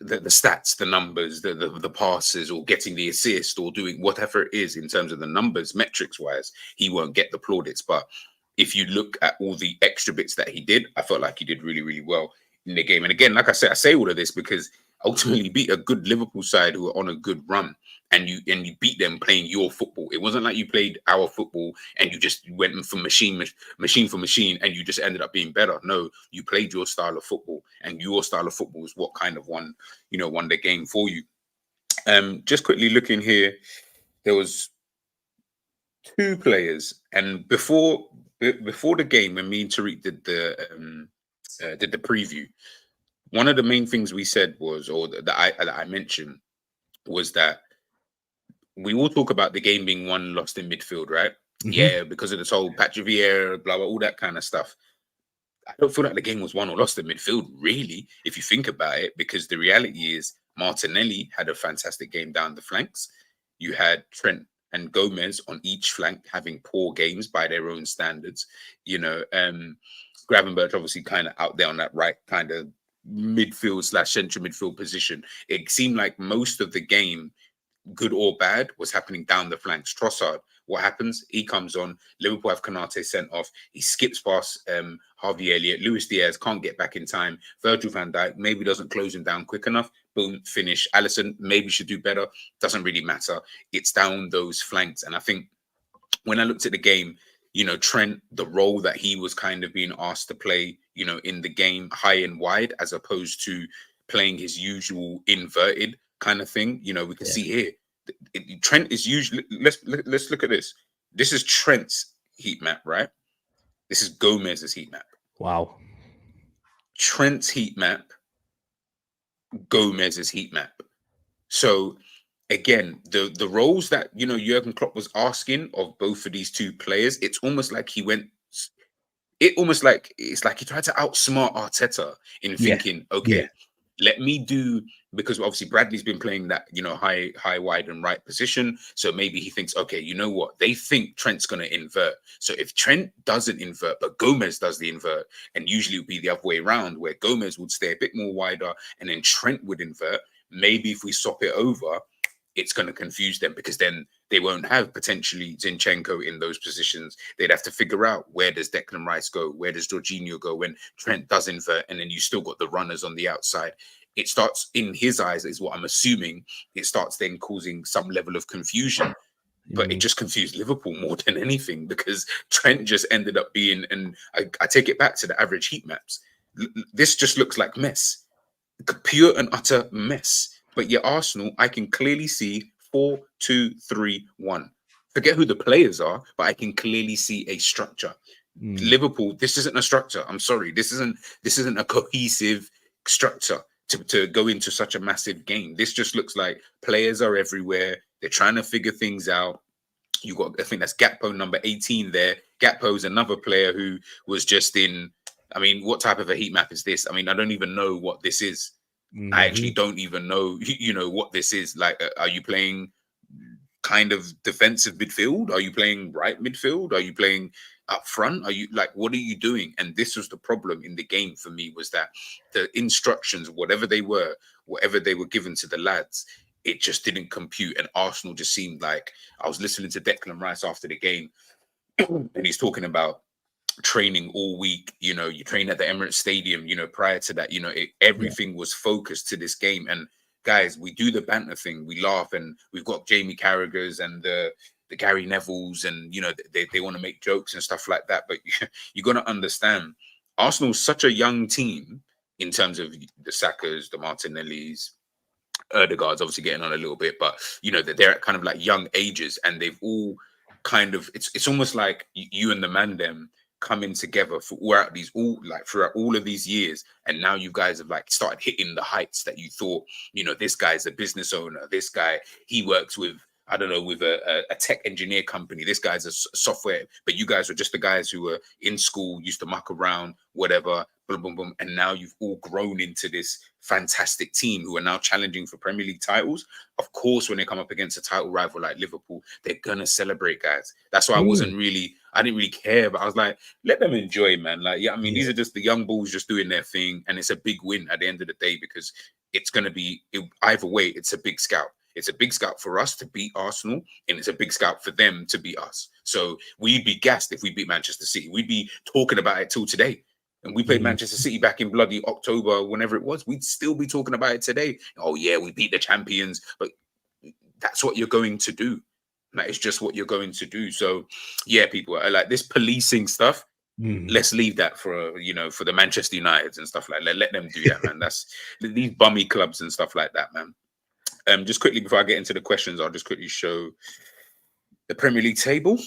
stats, the numbers, the passes, or getting the assist, or doing whatever it is in terms of the numbers, metrics wise. He won't get the plaudits, but if you look at all the extra bits that he did, I felt like he did really, really well in the game. And again, like I said, I say all of this because ultimately beat a good Liverpool side who are on a good run, and you beat them playing your football. It wasn't like you played our football and you just went from machine for machine and you just ended up being better. No, you played your style of football, and your style of football is what kind of won the game for you. Just quickly looking here, there was 2 players, and before the game, when me and Tariq did the preview, one of the main things we said was, or that I mentioned, was that we all talk about the game being won, lost in midfield, right? Yeah, because of this whole Patrick Vieira, blah, blah, all that kind of stuff. I don't feel like the game was won or lost in midfield, really, if you think about it, because the reality is Martinelli had a fantastic game down the flanks. You had Trent and Gomez on each flank having poor games by their own standards. Gravenberch obviously kind of out there on that right kind of midfield / central midfield position. It seemed like most of the game, good or bad, was happening down the flanks. Trossard, what happens? He comes on. Liverpool have Konate sent off. He skips past Harvey Elliott. Luis Diaz can't get back in time. Virgil van Dijk maybe doesn't close him down quick enough. Boom, finish. Alisson maybe should do better. Doesn't really matter. It's down those flanks. And I think when I looked at the game, Trent, the role that he was kind of being asked to play, in the game, high and wide, as opposed to playing his usual inverted kind of thing. We can see here, Trent is usually, let's look at this. This is Trent's heat map, right? This is Gomez's heat map. Wow. Trent's heat map, Gomez's heat map. So again, the roles that Jurgen Klopp was asking of both of these two players, it's almost like it's like he tried to outsmart Arteta in thinking, let me do, because obviously Bradley's been playing that high, wide, and right position. So maybe he thinks, okay, you know what? They think Trent's going to invert. So if Trent doesn't invert, but Gomez does the invert, and usually it would be the other way around, where Gomez would stay a bit more wider and then Trent would invert. Maybe if we swap it over, it's going to confuse them, because then they won't have potentially Zinchenko in those positions. They'd have to figure out, where does Declan Rice go? Where does Jorginho go when Trent does invert? And then you still got the runners on the outside. It starts, in his eyes, is what I'm assuming, it starts then causing some level of confusion. But it just confused Liverpool more than anything, because Trent just ended up being, and I take it back to the average heat maps. This just looks like mess. Pure and utter mess. But yet Arsenal, I can clearly see 4-2-3-1. Forget who the players are, but I can clearly see a structure. Liverpool, this isn't a structure. I'm sorry. This isn't a cohesive structure to go into such a massive game. This just looks like players are everywhere. They're trying to figure things out. You got, I think that's Gakpo, number 18 there. Gakpo is another player who was just in, I mean, what type of a heat map is this? I mean, I don't even know what this is. I actually don't even know, what this is. Like, are you playing kind of defensive midfield? Are you playing right midfield? Are you playing up front? Are you like, what are you doing? And this was the problem in the game for me, was that the instructions, whatever they were given to the lads, it just didn't compute. And Arsenal just seemed like, I was listening to Declan Rice after the game, and he's talking about training all week. You train at the Emirates Stadium. Prior to that, everything was focused to this game. And guys, we do the banter thing, we laugh, and we've got Jamie Carragher's and the Gary Nevilles, and they want to make jokes and stuff like that. But you got to understand, Arsenal's such a young team in terms of the Sakas, the Martinellis, Erdegaard's obviously getting on a little bit, but they're at kind of like young ages, and they've all kind of, it's almost like you and the man them coming together throughout all of these years, and now you guys have like started hitting the heights that you thought, this guy's a business owner, this guy, he works with, I don't know, with a tech engineer company, this guy's a software, but you guys were just the guys who were in school, used to muck around, whatever, boom, boom, boom, and now you've all grown into this fantastic team who are now challenging for Premier League titles. Of course, when they come up against a title rival like Liverpool, they're gonna celebrate, guys. That's why I didn't really care, but I was like, let them enjoy, man. Like, these are just the young bulls just doing their thing, and it's a big win at the end of the day, because it's gonna be, either way, it's a big scout. It's a big scout for us to beat Arsenal, and it's a big scout for them to beat us. So we'd be gassed if we beat Manchester City. We'd be talking about it till today. And we played Manchester City back in bloody October, whenever it was. We'd still be talking about it today. Oh, yeah, we beat the champions. But that's what you're going to do. That is just what you're going to do. So, yeah, people, are like this policing stuff. Let's leave that for for the Manchester Uniteds and stuff like that. Let them do that, man. That's these bummy clubs and stuff like that, man. Just quickly before I get into the questions, I'll just quickly show the Premier League table.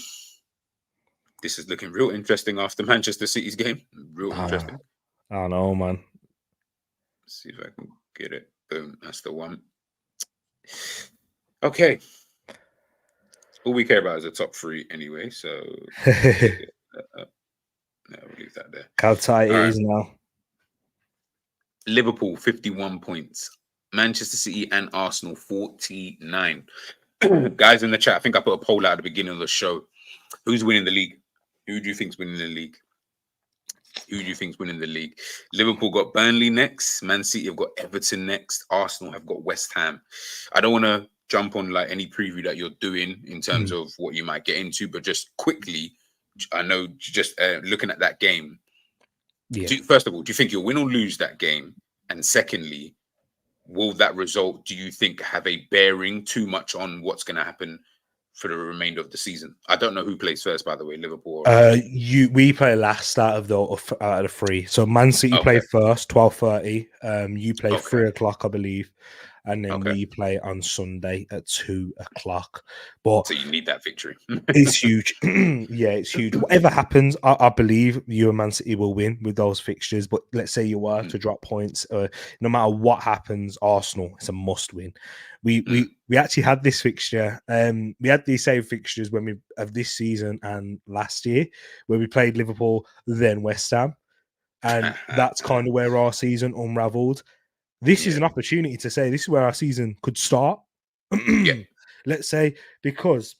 This is looking real interesting after Manchester City's game. Real interesting. I don't know, man. Let's see if I can get it. Boom. That's the one. Okay. All we care about is the top three anyway. So we'll leave that there. How tight it is now. Liverpool, 51 points. Manchester City and Arsenal, 49. Guys in the chat, I think I put a poll out at the beginning of the show. Who's winning the league? Who do you think's winning the league? Who do you think's winning the league? Liverpool got Burnley next. Man City have got Everton next. Arsenal have got West Ham. I don't want to jump on like any preview that you're doing in terms of what you might get into, but just quickly, I know just looking at that game. Yeah. First of all, do you think you'll win or lose that game? And secondly, will that result, do you think, have a bearing too much on what's going to happen for the remainder of the season? I don't know who plays first, by the way, Liverpool or Arsenal. We play last out of the three. So Man City play first, 12:30. You play 3:00, I believe, and then we play on Sunday at 2:00. But so you need that victory. It's huge. Yeah, it's huge. Whatever happens, I believe you and Man City will win with those fixtures. But let's say you were to drop points, no matter what happens, Arsenal, it's a must win. We actually had this fixture. We had these same fixtures when we of this season and last year, where we played Liverpool, then West Ham, and that's kind of where our season unravelled. This is an opportunity to say this is where our season could start. Let's say, because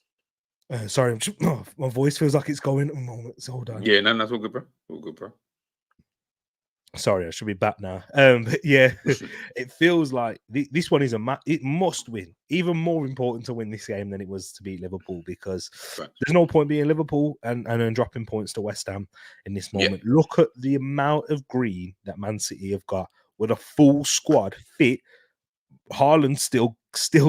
sorry, my voice feels like it's going a moment. So hold on. Yeah, no, that's all good, bro. All good, bro. Sorry, I should be back now. But yeah, it feels like this one is it must win. Even more important to win this game than it was to beat Liverpool, because there's no point being Liverpool and then dropping points to West Ham in this moment. Look at the amount of green that Man City have got with a full squad fit. Haaland still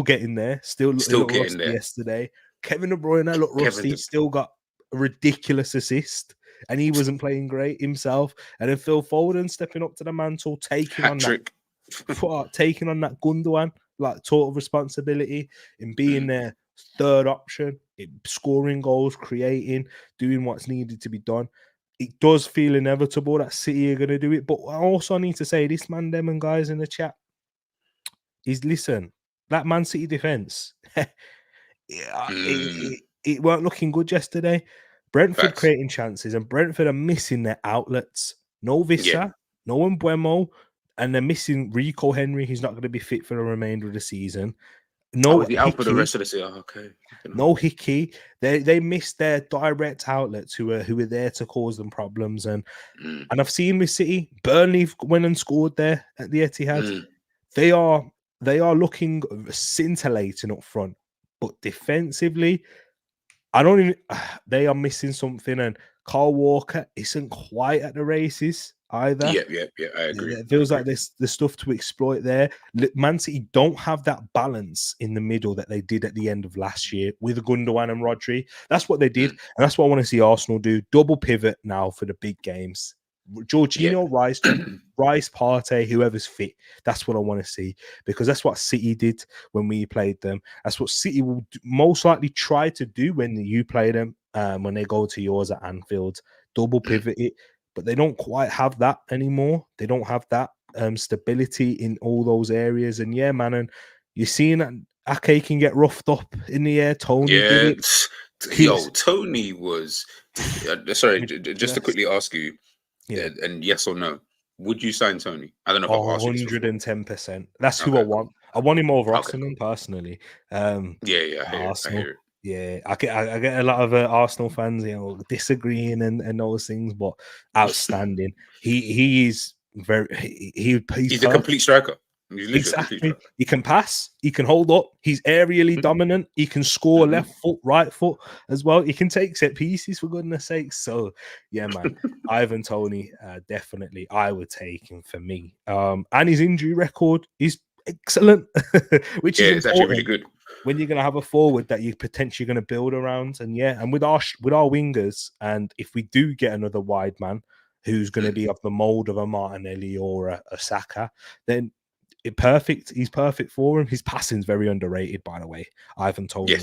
getting there, still getting rusty there. Yesterday, Kevin De Bruyne looked rusty, still got a ridiculous assist, and he wasn't playing great himself. And then Phil Foden stepping up to the mantle, taking on that Gundogan like total responsibility in being their third option, scoring goals, creating, doing what's needed to be done. It does feel inevitable that City are going to do it, but I also need to say this, man, them and guys in the chat, is listen, that Man City defense, it weren't looking good yesterday. Brentford creating chances, and Brentford are missing their outlets. No Vissa, no Mbuemo, and they're missing Rico Henry. He's not going to be fit for the remainder of the season. No, is he out for the rest of the season? Okay. No Hickey. They missed their direct outlets who were there to cause them problems. And I've seen with City, Burnley went and scored there at the Etihad. They are looking scintillating up front, but defensively, they are missing something. And Carl Walker isn't quite at the races either. Yeah, I agree. It feels like there's the stuff to exploit there. Man City don't have that balance in the middle that they did at the end of last year with Gundogan and Rodri. That's what they did, and that's what I want to see Arsenal do. Double pivot now for the big games. Jorginho, Rice, Partey, whoever's fit. That's what I want to see, because that's what City did when we played them. That's what City will most likely try to do when you play them, when they go to yours at Anfield. Double pivot it, but they don't quite have that anymore. They don't have that stability in all those areas. And yeah, man, and you're seeing that Ake can get roughed up in the air. Tony did it. Yo, Tony was... sorry, just to quickly ask you, and yes or no, would you sign Tony? I don't know if I've asked you 110%. That's who I want. I want him over Arsenal personally. I hear it. Yeah, I get a lot of Arsenal fans, disagreeing and those things, but outstanding. He is he's a complete striker. Exactly. He can pass. He can hold up. He's aerially dominant. He can score left foot, right foot as well. He can take set pieces, for goodness sakes. So, yeah, man. Ivan Toney, definitely, I would take him for me. And his injury record is excellent, which is it's actually really good when you're going to have a forward that you're potentially going to build around. And with our wingers, and if we do get another wide man who's going to be of the mold of a Martinelli or a Saka, then he's perfect for him. His passing's very underrated, by the way. Ivan Toney,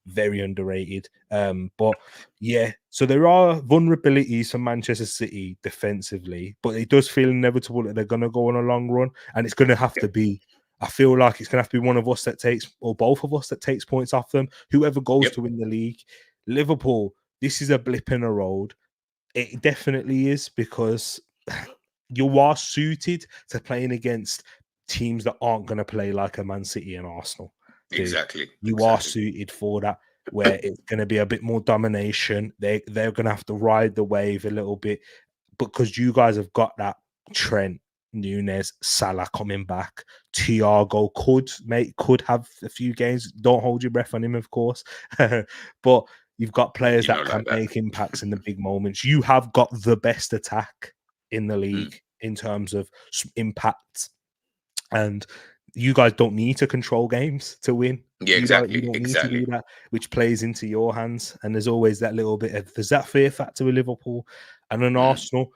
very underrated. But yeah, so there are vulnerabilities for Manchester City defensively, but it does feel inevitable that they're going to go on a long run, and it's going to have to be. I feel like it's going to have to be one of us that takes, or both of us that takes points off them. Whoever goes to win the league. Liverpool, this is a blip in the road. It definitely is, because you are suited to playing against teams that aren't going to play like a Man City and Arsenal. Exactly. You are suited for that, where it's going to be a bit more domination. They're going to have to ride the wave a little bit, because you guys have got that Trent, Nunes, Salah coming back. Thiago could have a few games. Don't hold your breath on him, of course, but you've got players You know, that can like that. make impacts in the big moments. You have got the best attack in the league in terms of impact, and you guys don't need to control games to win. Yeah, You don't exactly. need to Exactly. do that, which plays into your hands. And there's always that little bit of there's that fear factor with Liverpool and an Arsenal.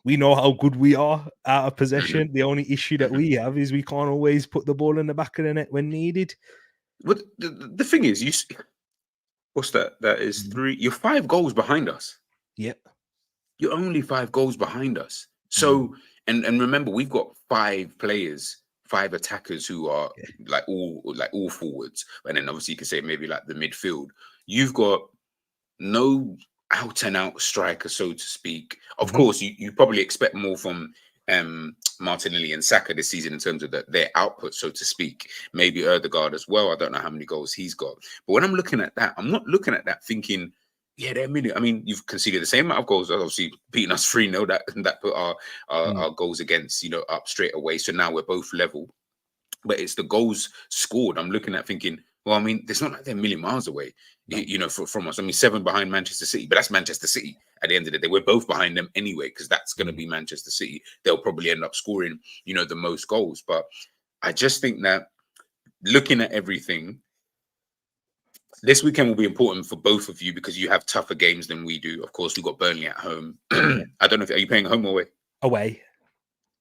We know how good we are out of possession. The only issue that we have is we can't always put the ball in the back of the net when needed. But the thing is, what's that? That is 3. You're 5 goals behind us. Yep. You're only 5 goals behind us. So, and remember, we've got 5 players, 5 attackers who are like all forwards, and then obviously you can say maybe like the midfield. You've got no out and out striker, so to speak. Of course, you probably expect more from Martinelli and Saka this season in terms of their output, so to speak. Maybe Erdegaard as well. I don't know how many goals he's got. But when I'm looking at that, I'm not looking at that thinking, yeah, they're I mean, you've conceded the same amount of goals, obviously beating us 3-0. That put our goals against, up straight away. So now we're both level. But it's the goals scored. I'm looking at thinking, well, I mean, it's not like they're a million miles away, from us. I mean, 7 behind Manchester City, but that's Manchester City at the end of the day. We're both behind them anyway, because that's going to be Manchester City. They'll probably end up scoring, the most goals. But I just think that looking at everything, this weekend will be important for both of you because you have tougher games than we do. Of course, we've got Burnley at home. I don't know are you playing home or away? Away.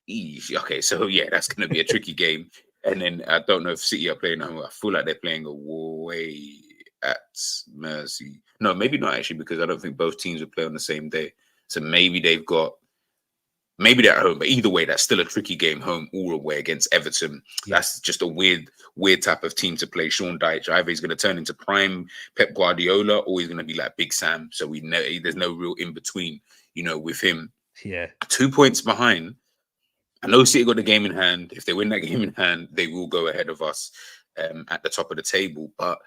Okay, so yeah, that's going to be a tricky game. And then I don't know if City are playing at home. I feel like they're playing away at Mercy. No, maybe not actually, because I don't think both teams will play on the same day. So maybe they're at home. But either way, that's still a tricky game, home or away against Everton. Yeah. That's just a weird type of team to play. Sean Dyche, either he's going to turn into prime Pep Guardiola or he's going to be like Big Sam. So there's no real in between, with him. Yeah. 2 points behind. I know City got the game in hand. If they win that game in hand, they will go ahead of us at the top of the table. But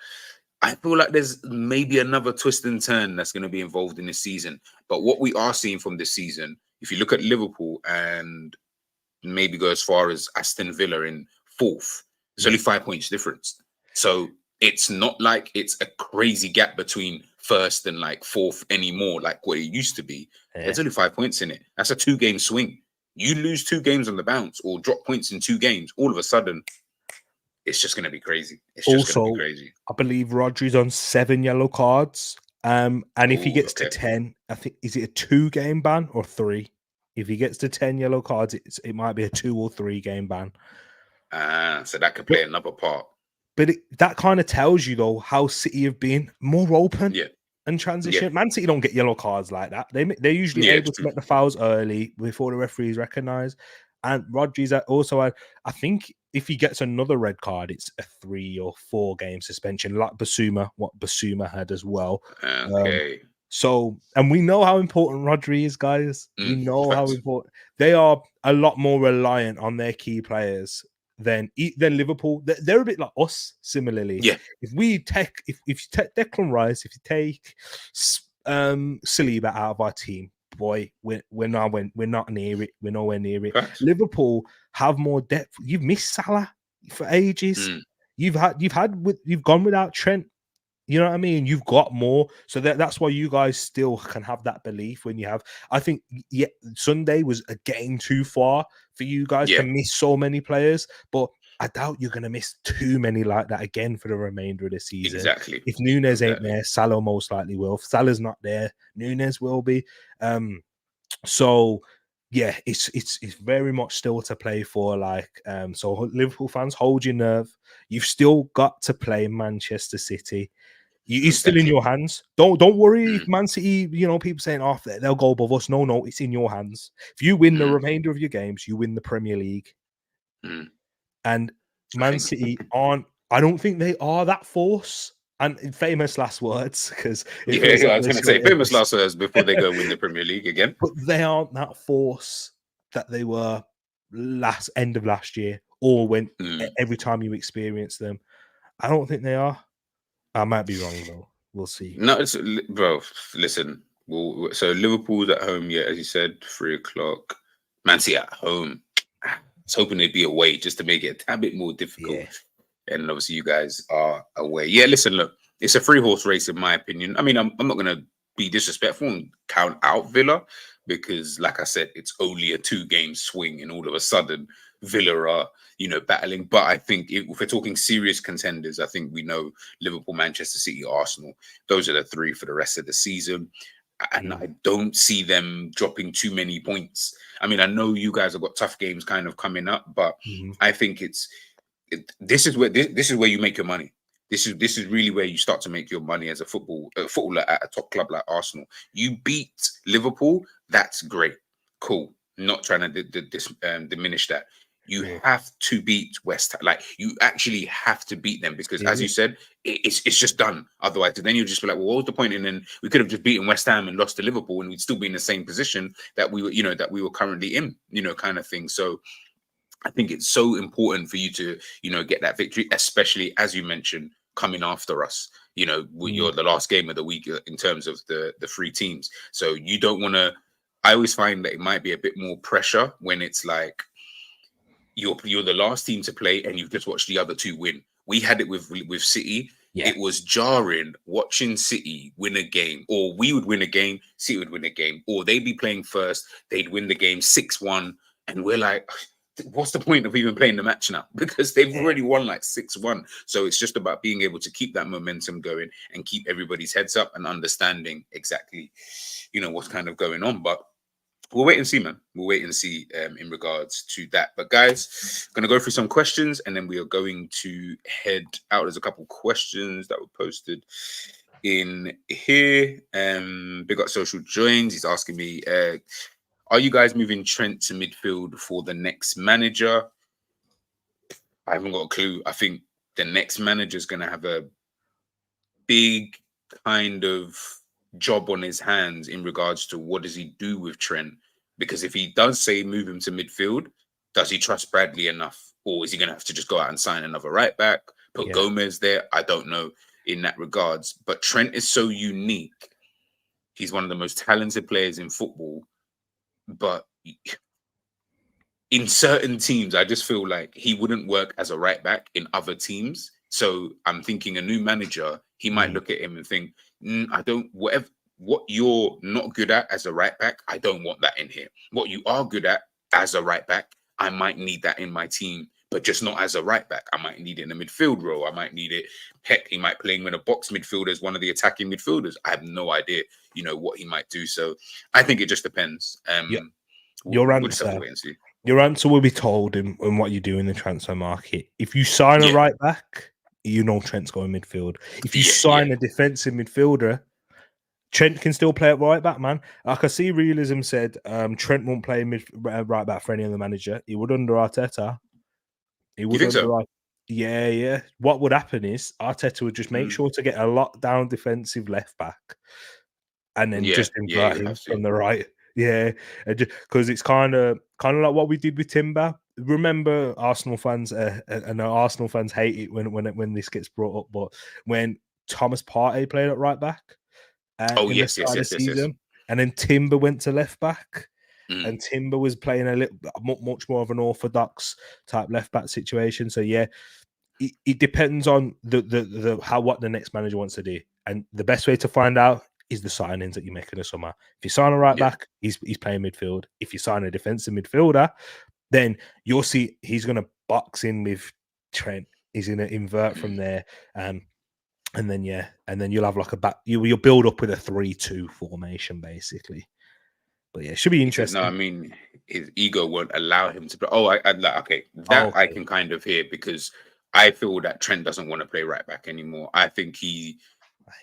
I feel like there's maybe another twist and turn that's going to be involved in this season. But what we are seeing from this season, if you look at Liverpool and maybe go as far as Aston Villa in 4th, there's only 5 points difference. So it's not like it's a crazy gap between 1st and like 4th anymore, like what it used to be. Yeah. There's only 5 points in it. That's a 2-game swing. You lose 2 games on the bounce or drop points in 2 games, all of a sudden, it's just going to be crazy. It's just going to be crazy. I believe Rodri's on 7 yellow cards. And if he gets to 10, I think, is it a 2-game ban or 3? If he gets to 10 yellow cards, it might be a 2 or 3-game ban. So that could play another part. But that kind of tells you, though, how City have been more open. Yeah. And transition. Yeah. Man City don't get yellow cards like that. They're usually able to make the fouls early before the referees recognise. And Rodri's also had, I think if he gets another red card, it's a 3 or 4 game suspension, like what Basuma had as well. Okay. And we know how important Rodri is, guys. We know how important they are. A lot more reliant on their key players than Liverpool. They're a bit like us, similarly. Yeah. If you take Declan Rice, if you take Saliba out of our team, boy, we're not near it. We're nowhere near it. Correct. Liverpool have more depth. You've missed Salah for ages. You've gone without Trent. You know what I mean? You've got more. So that's why you guys still can have that belief when you have. I think Sunday was a game too far for you guys to miss so many players, but I doubt you're going to miss too many like that again for the remainder of the season. Exactly. If Nunes ain't there, Salah most likely will. If Salah's not there, Nunes will be. So yeah, it's very much still to play for. So Liverpool fans, hold your nerve. You've still got to play Manchester City. It's still in your hands. Don't worry if Man City, people saying they'll go above us. No, it's in your hands. If you win the remainder of your games, you win the Premier League. And Man City aren't. I don't think they are that force. And famous last words, because I was going to say famous last words before they go win the Premier League again. But they aren't that force that they were end of last year, or when every time you experience them. I don't think they are. I might be wrong though. We'll see. No, bro. Listen, so Liverpool's at home. Yeah, as you said, 3 o'clock. Man City at home. I was hoping they'd be away just to make it a tad bit more difficult. Yeah. And obviously, you guys are away. Yeah, listen, look, it's a 3-horse race in my opinion. I mean, I'm not gonna be disrespectful and count out Villa because, like I said, it's only a 2-game swing, and all of a sudden, Villa are battling. But I think if we're talking serious contenders, I think we know Liverpool, Manchester City, Arsenal. Those are the 3 for the rest of the season. And I don't see them dropping too many points. I mean, I know you guys have got tough games kind of coming up, but I think this is where you make your money. This is really where you start to make your money as a footballer at a top club like Arsenal. You beat Liverpool, that's great, cool. Not trying to diminish that. You have to beat West Ham. Like, you actually have to beat them because, as you said, it's just done. Otherwise, then you'll just be like, well, what was the point? And then we could have just beaten West Ham and lost to Liverpool, and we'd still be in the same position that we were currently in, kind of thing. So I think it's so important for you to, get that victory, especially as you mentioned, coming after us. You're the last game of the week in terms of the 3 teams. So you don't want to. I always find that it might be a bit more pressure when it's like you're the last team to play and you've just watched the other 2 win. We had it with City. Yeah. It was jarring watching City win a game, or we would win a game, City would win a game, or they'd be playing first, they'd win the game 6-1, and we're like, what's the point of even playing the match now? Because they've already won like 6-1. So it's just about being able to keep that momentum going and keep everybody's heads up and understanding exactly, what's kind of going on. But we'll wait and see, man. We'll wait and see in regards to that. But guys, going to go through some questions and then we are going to head out. There's a couple questions that were posted in here. Big up Social Joins. He's asking me, are you guys moving Trent to midfield for the next manager? I haven't got a clue. I think the next manager is going to have a big kind of job on his hands in regards to what does he do with Trent. Because if he does say move him to midfield, does he trust Bradley enough? Or is he going to have to just go out and sign another right back, put Gomez there? I don't know in that regards. But Trent is so unique. He's one of the most talented players in football. But in certain teams, I just feel like he wouldn't work as a right back in other teams. So I'm thinking a new manager, he might look at him and think, I don't, what you're not good at as a right back, I don't want that in here. What you are good at as a right back, I might need that in my team, but just not as a right back. I might need it in a midfield role. I might need it. Heck, he might play him in a box midfielder as one of the attacking midfielders. I have no idea, what he might do. So I think it just depends. Your we'll just have to answer. wait and see. Your answer will be told in what you do in the transfer market. If you sign a right back, Trent's going midfield. If you sign a defensive midfielder, Trent can still play at right back, man. Like I see Realism said, Trent won't play right back for any other manager. He would under Arteta. He would You think under so? Yeah. What would happen is Arteta would just make sure to get a lockdown defensive left back and then just invert him from the right. Yeah, because it's kind of like what we did with Timber. Remember, Arsenal fans, and Arsenal fans hate it when this gets brought up, but when Thomas Partey played at right back in the start of the season, and then Timber went to left back, and Timber was playing a little much more of an orthodox type left back situation. So yeah, it depends on what the next manager wants to do, and the best way to find out is the signings that you make in the summer. If you sign a right back, he's playing midfield. If you sign a defensive midfielder, then you'll see he's going to box in with Trent. He's going to invert from there, and then you'll have like a back. You'll build up with a 3-2 formation basically. But yeah, it should be interesting. No, I mean his ego won't allow him to play. Oh, I can kind of hear because I feel that Trent doesn't want to play right back anymore. I think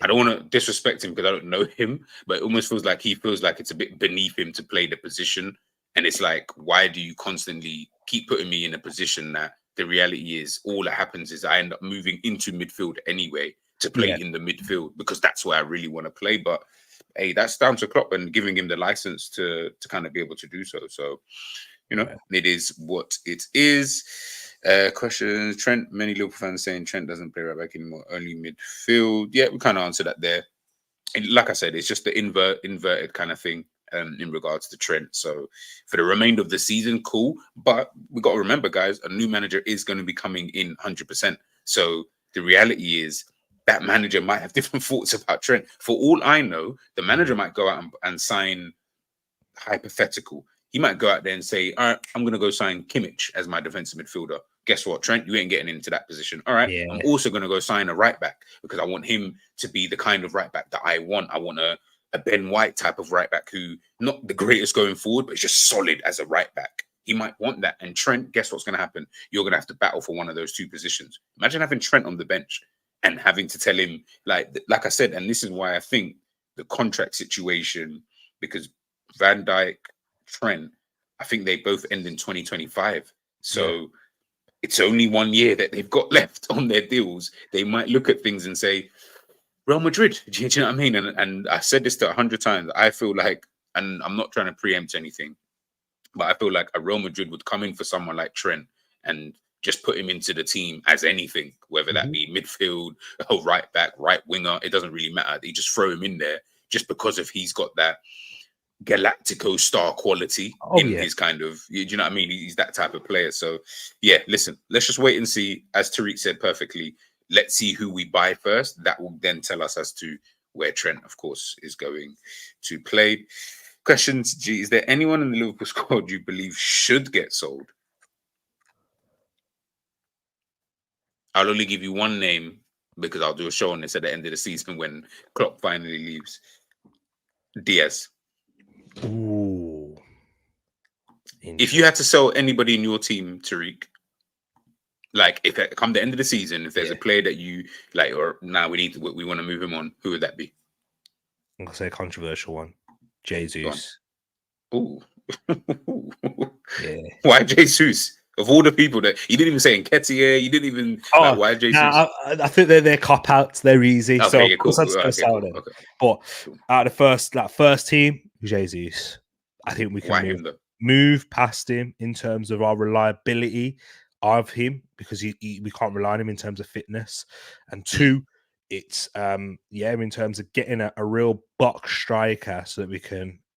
I don't want to disrespect him because I don't know him, but it almost feels like he feels like it's a bit beneath him to play the position. And it's like, why do you constantly keep putting me in a position that the reality is all that happens is I end up moving into midfield anyway to play in the midfield because that's where I really want to play. But hey, that's down to Klopp and giving him the license to kind of be able to do so. So, it is what it is. Questions. Trent. Many Liverpool fans saying Trent doesn't play right back anymore. Only midfield. Yeah, we kind of answered that there. And like I said, it's just the inverted kind of thing in regards to Trent. So for the remainder of the season, cool. But we got to remember, guys, a new manager is going to be coming in 100%. So the reality is that manager might have different thoughts about Trent. For all I know, the manager might go out and sign hypothetical. He might go out there and say, all right, I'm going to go sign Kimmich as my defensive midfielder. Guess what, Trent? You ain't getting into that position. All right, Yeah. I'm also going to go sign a right back because I want him to be the kind of right back that I want. I want a Ben White type of right back who not the greatest going forward, but is just solid as a right back. He might want that. And Trent, guess what's going to happen? You're going to have to battle for one of those two positions. Imagine having Trent on the bench and having to tell him, like I said, and this is why I think the contract situation, because Van Dijk, Trent, I think they both end in 2025. So it's only 1 year that they've got left on their deals. They might look at things and say, Real Madrid, do you know what I mean? And I said this to 100 times. I feel like, and I'm not trying to preempt anything, but I feel like a Real Madrid would come in for someone like Trent and just put him into the team as anything, whether that be midfield, or right back, right winger. It doesn't really matter. They just throw him in there just because of he's got that Galactico star quality his kind of, do you know what I mean? He's that type of player. So yeah, listen, let's just wait and see. As Tariq said perfectly, let's see who we buy first. That will then tell us as to where Trent, of course, is going to play. Questions, G, is there anyone in the Liverpool squad you believe should get sold? I'll only give you one name because I'll do a show on this at the end of the season when Klopp finally leaves. Diaz. Ooh. If you had to sell anybody in your team, Tariq, like if it come the end of the season, if there's a player that you like, or now we want to move him on, who would that be? I'm gonna say a controversial one. Jesus. Ooh. Yeah. Why Jesus? Of all the people that you didn't even say Nketiah, you didn't even why Jesus? Nah, I think they're cop outs. They're easy. Okay, so yeah, cool. Okay. But out of the first team, Jesus. I think we can move past him in terms of our reliability of him because we can't rely on him in terms of fitness. And two, it's in terms of getting a real box striker so that we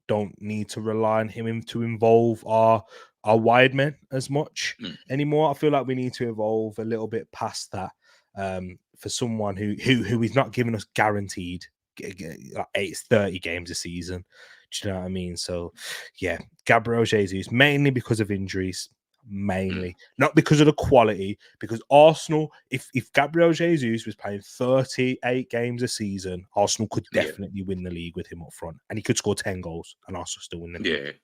don't need to rely on him to involve our wide men as much anymore. I feel like we need to evolve a little bit past that for someone who is not giving us guaranteed 30 games a season. Do you know what I mean? So yeah, Gabriel Jesus, mainly because of injuries, not because of the quality, because Arsenal, if Gabriel Jesus was playing 38 games a season, Arsenal could definitely win the league with him up front, and he could score 10 goals and Arsenal still win the league.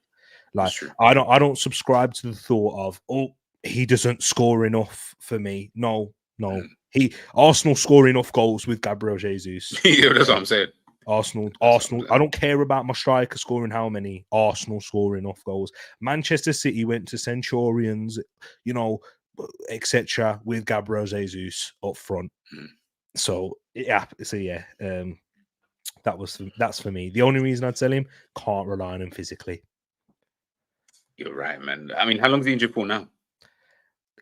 Like I don't subscribe to the thought of he doesn't score enough for me. No. Arsenal score enough goals with Gabriel Jesus. Yeah, that's what I'm saying. Arsenal. I don't care about my striker scoring how many. Arsenal score enough goals. Manchester City went to Centurions, etc. with Gabriel Jesus up front. So that's for me. The only reason I'd sell him, can't rely on him physically. You're right, man. I mean, how long is he injured for now?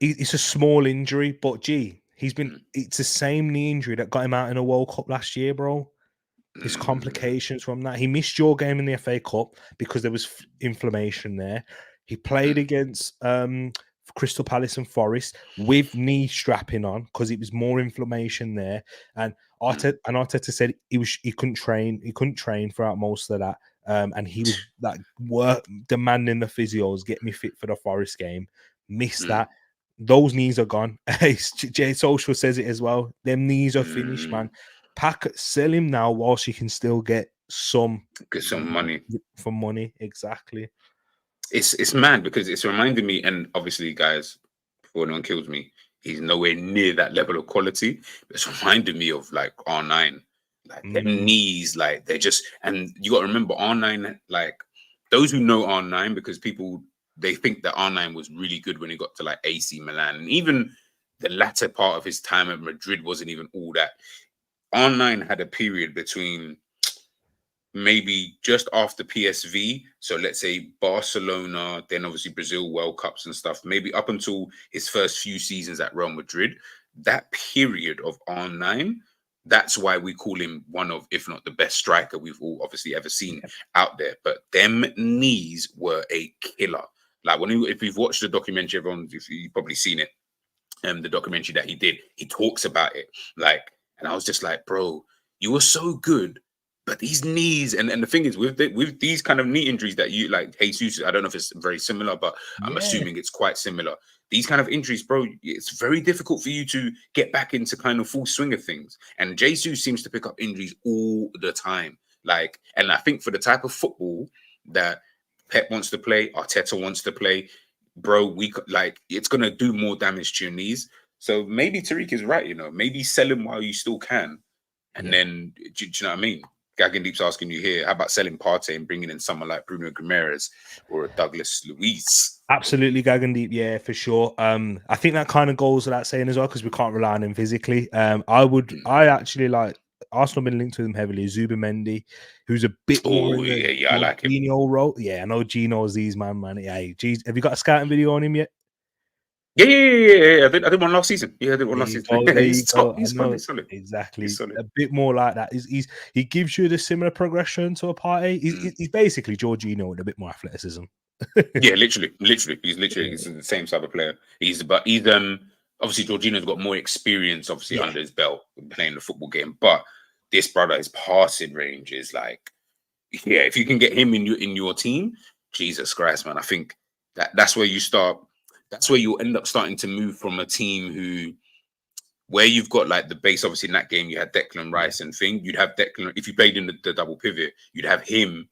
It's a small injury, but he's been. It's the same knee injury that got him out in a World Cup last year, bro. There's complications from that. He missed your game in the FA Cup because there was inflammation there. He played against Crystal Palace and Forest with knee strapping on because it was more inflammation there. And Arteta said he couldn't train. He couldn't train throughout most of that. And he was demanding the physios, get me fit for the Forest game. Missed that. Those knees are gone. Jay Social says it as well. Them knees are finished, man. Sell him now whilst you can still get some money for money. Exactly. It's mad because it's reminding me, and obviously, guys, before anyone kills me, he's nowhere near that level of quality. But it's reminding me of like R9, like them knees, like they're just. And you got to remember R9, like those who know R9, because they think that R9 was really good when he got to like AC Milan, and even the latter part of his time at Madrid wasn't even all that. R9 had a period between maybe just after PSV. So let's say Barcelona, then obviously Brazil World Cups and stuff. Maybe up until his first few seasons at Real Madrid, that period of R9. That's why we call him one of, if not the best striker we've all obviously ever seen out there. But them knees were a killer. Like if you've watched the documentary, everyone, if you've probably seen it, the documentary that he did, he talks about it. Like, and I was just like, bro, you were so good, but these knees, and the thing is, with these kind of knee injuries that you like, Jesus, I don't know if it's very similar, but I'm assuming it's quite similar. These kind of injuries, bro, it's very difficult for you to get back into kind of full swing of things. And Jesus seems to pick up injuries all the time. Like, and I think for the type of football that Pep wants to play, Arteta wants to play, bro, it's gonna do more damage to your knees. So maybe Tariq is right, maybe sell him while you still can. And then, do you know what I mean? Gagandeep's asking you here, how about selling Partey and bringing in someone like Bruno Guimaraes or a Douglas Luiz? Absolutely, Gagandeep, yeah, for sure. I think that kind of goes without saying as well, because we can't rely on him physically. I actually like Arsenal been linked to him heavily. Zubimendi, who's a bit more in the I like him. Gino role. Yeah, I know Gino's these man. Yeah, geez, have you got a scouting video on him yet? Yeah. I did one last season. Yeah, I did one last season. There He's you go. top. He's solid. Exactly. He's solid. A bit more like that. He gives you the similar progression to a Partey. He's basically Jorginho with a bit more athleticism. Yeah, literally. He's the same type of player. He's obviously Jorginho's got more experience, obviously under his belt playing the football game. But this brother, his passing range is like, yeah, if you can get him in your team, Jesus Christ, man, I think that's where you start. That's where you'll end up starting to move from a team where you've got like the base. Obviously, in that game, you had Declan Rice and thing. You'd have Declan, if you played in the double pivot, you'd have him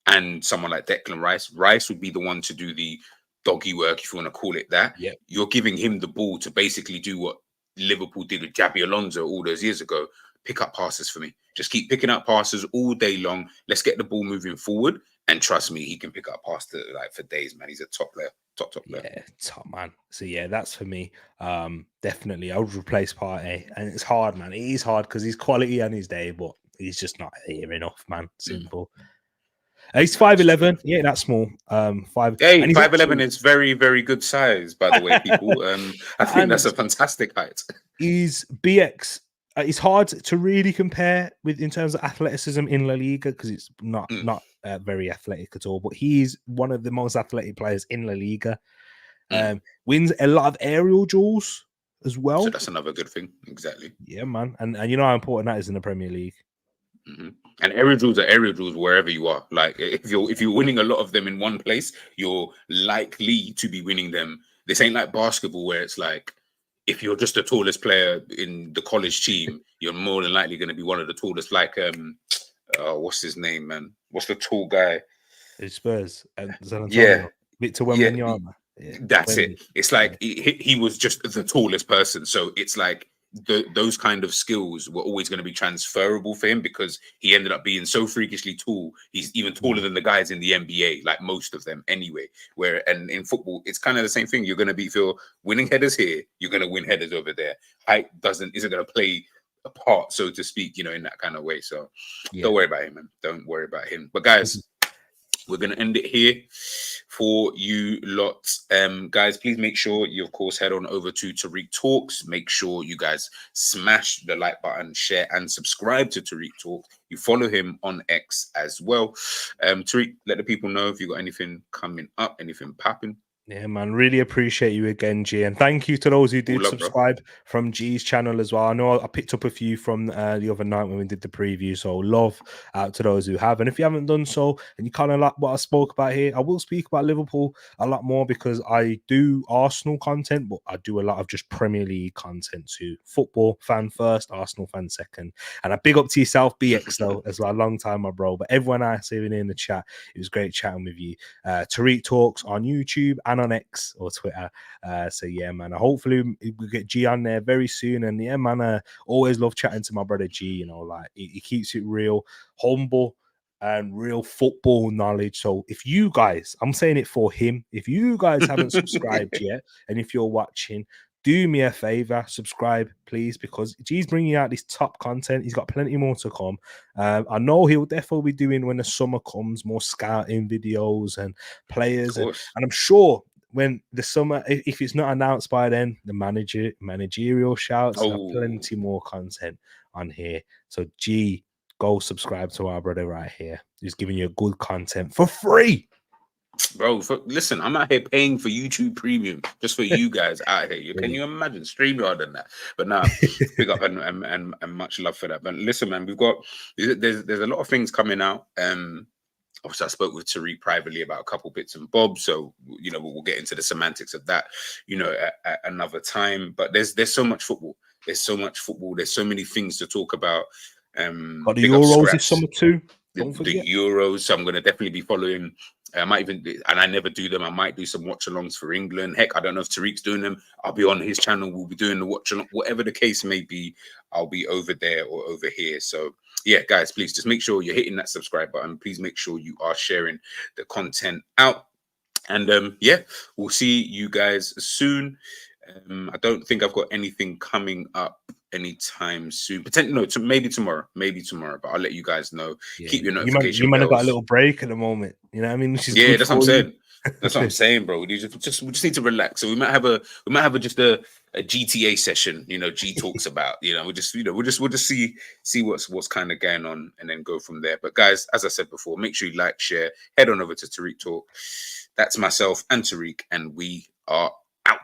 and someone like Declan Rice. Rice would be the one to do the doggy work, if you want to call it that. Yeah. You're giving him the ball to basically do what Liverpool did with Xabi Alonso all those years ago. Pick up passes for me. Just keep picking up passes all day long. Let's get the ball moving forward. And trust me, he can pick up passes like for days, man. He's a top player. Top player. Yeah, top man. So yeah, that's for me. Definitely, I would replace Partey, and it's hard, man. It is hard because he's quality on his day, but he's just not here enough, man. Simple. He's 5'11". Yeah, that's small. 5'11" is very, very good size, by the way, people. I think that's a fantastic height. He's BX. It's hard to really compare with in terms of athleticism in La Liga because it's not very athletic at all. But he's one of the most athletic players in La Liga. Wins a lot of aerial duels as well. So that's another good thing. Exactly. Yeah, man. And you know how important that is in the Premier League. And aerial duels are aerial duels wherever you are. Like if you're winning a lot of them in one place, you're likely to be winning them. This ain't like basketball where it's like, if you're just the tallest player in the college team, you're more than likely going to be one of the tallest. Like, what's his name, man? What's the tall guy? It's Spurs. Victor Wembanyama. Yeah, that's it. It's like he was just the tallest person. So it's like those kind of skills were always going to be transferable for him because he ended up being so freakishly tall. He's even taller than the guys in the NBA, like most of them anyway. And in football, it's kind of the same thing. You're going to if you're winning headers here, you're going to win headers over there. Height isn't going to play a part, so to speak, in that kind of way. So don't worry about him, man. Don't worry about him. But guys, we're going to end it here for you lot. Guys, please make sure you, of course, head on over to Tariq Talks. Make sure you guys smash the like button, share, and subscribe to Tariq Talks. You follow him on X as well. Tariq, let the people know if you got anything coming up, anything popping. Yeah, man, really appreciate you again, G. And thank you to those who did subscribe from G's channel as well. I know I picked up a few from the other night when we did the preview. So love out to those who have. And if you haven't done so, and you kind of like what I spoke about here, I will speak about Liverpool a lot more because I do Arsenal content, but I do a lot of just Premier League content too. Football fan first, Arsenal fan second. And a big up to yourself, BX, though, as well. Long time, my bro. But everyone I see in the chat, it was great chatting with you. Tariq Talks on YouTube and on X or Twitter. So yeah, man, hopefully we get G on there very soon. And yeah, man, I always love chatting to my brother G. Like he keeps it real, humble, and real football knowledge. So if you guys, I'm saying it for him, if you guys haven't subscribed yet, and if you're watching, do me a favor, subscribe, please, because G's bringing out this top content. He's got plenty more to come. I know he'll definitely be doing, when the summer comes, more scouting videos and players. And I'm sure when the summer, if it's not announced by then, the managerial shouts, plenty more content on here. So G, go subscribe to our brother right here. He's giving you good content for free. Bro, listen, I'm out here paying for YouTube Premium just for you guys out here. Can you imagine StreamYard and that? But now, big up and much love for that. But listen, man, there's a lot of things coming out. Obviously, I spoke with Tariq privately about a couple bits and bobs, so we'll get into the semantics of that, at another time. But there's so much football. There's so much football. There's so many things to talk about. Got the Euros this summer too. Don't forget the Euros. So I'm going to definitely be following. I might even, and I never do them, I might do some watch-alongs for England. Heck, I don't know if Tariq's doing them. I'll be on his channel. We'll be doing the watch-along. Whatever the case may be, I'll be over there or over here. So, yeah, guys, please just make sure you're hitting that subscribe button. Please make sure you are sharing the content out. And, yeah, we'll see you guys soon. I don't think I've got anything coming up anytime soon. Maybe tomorrow, but I'll let you guys know. Yeah. Keep your notification You might have bells. got a little break at the moment. You know what I mean? That's what I'm saying. That's what I'm saying, bro. We just need to relax. So we might have just a GTA session. G talks about. We'll just see what's kind of going on, and then go from there. But guys, as I said before, make sure you like, share, head on over to Tariq Talk. That's myself and Tariq, and we are out.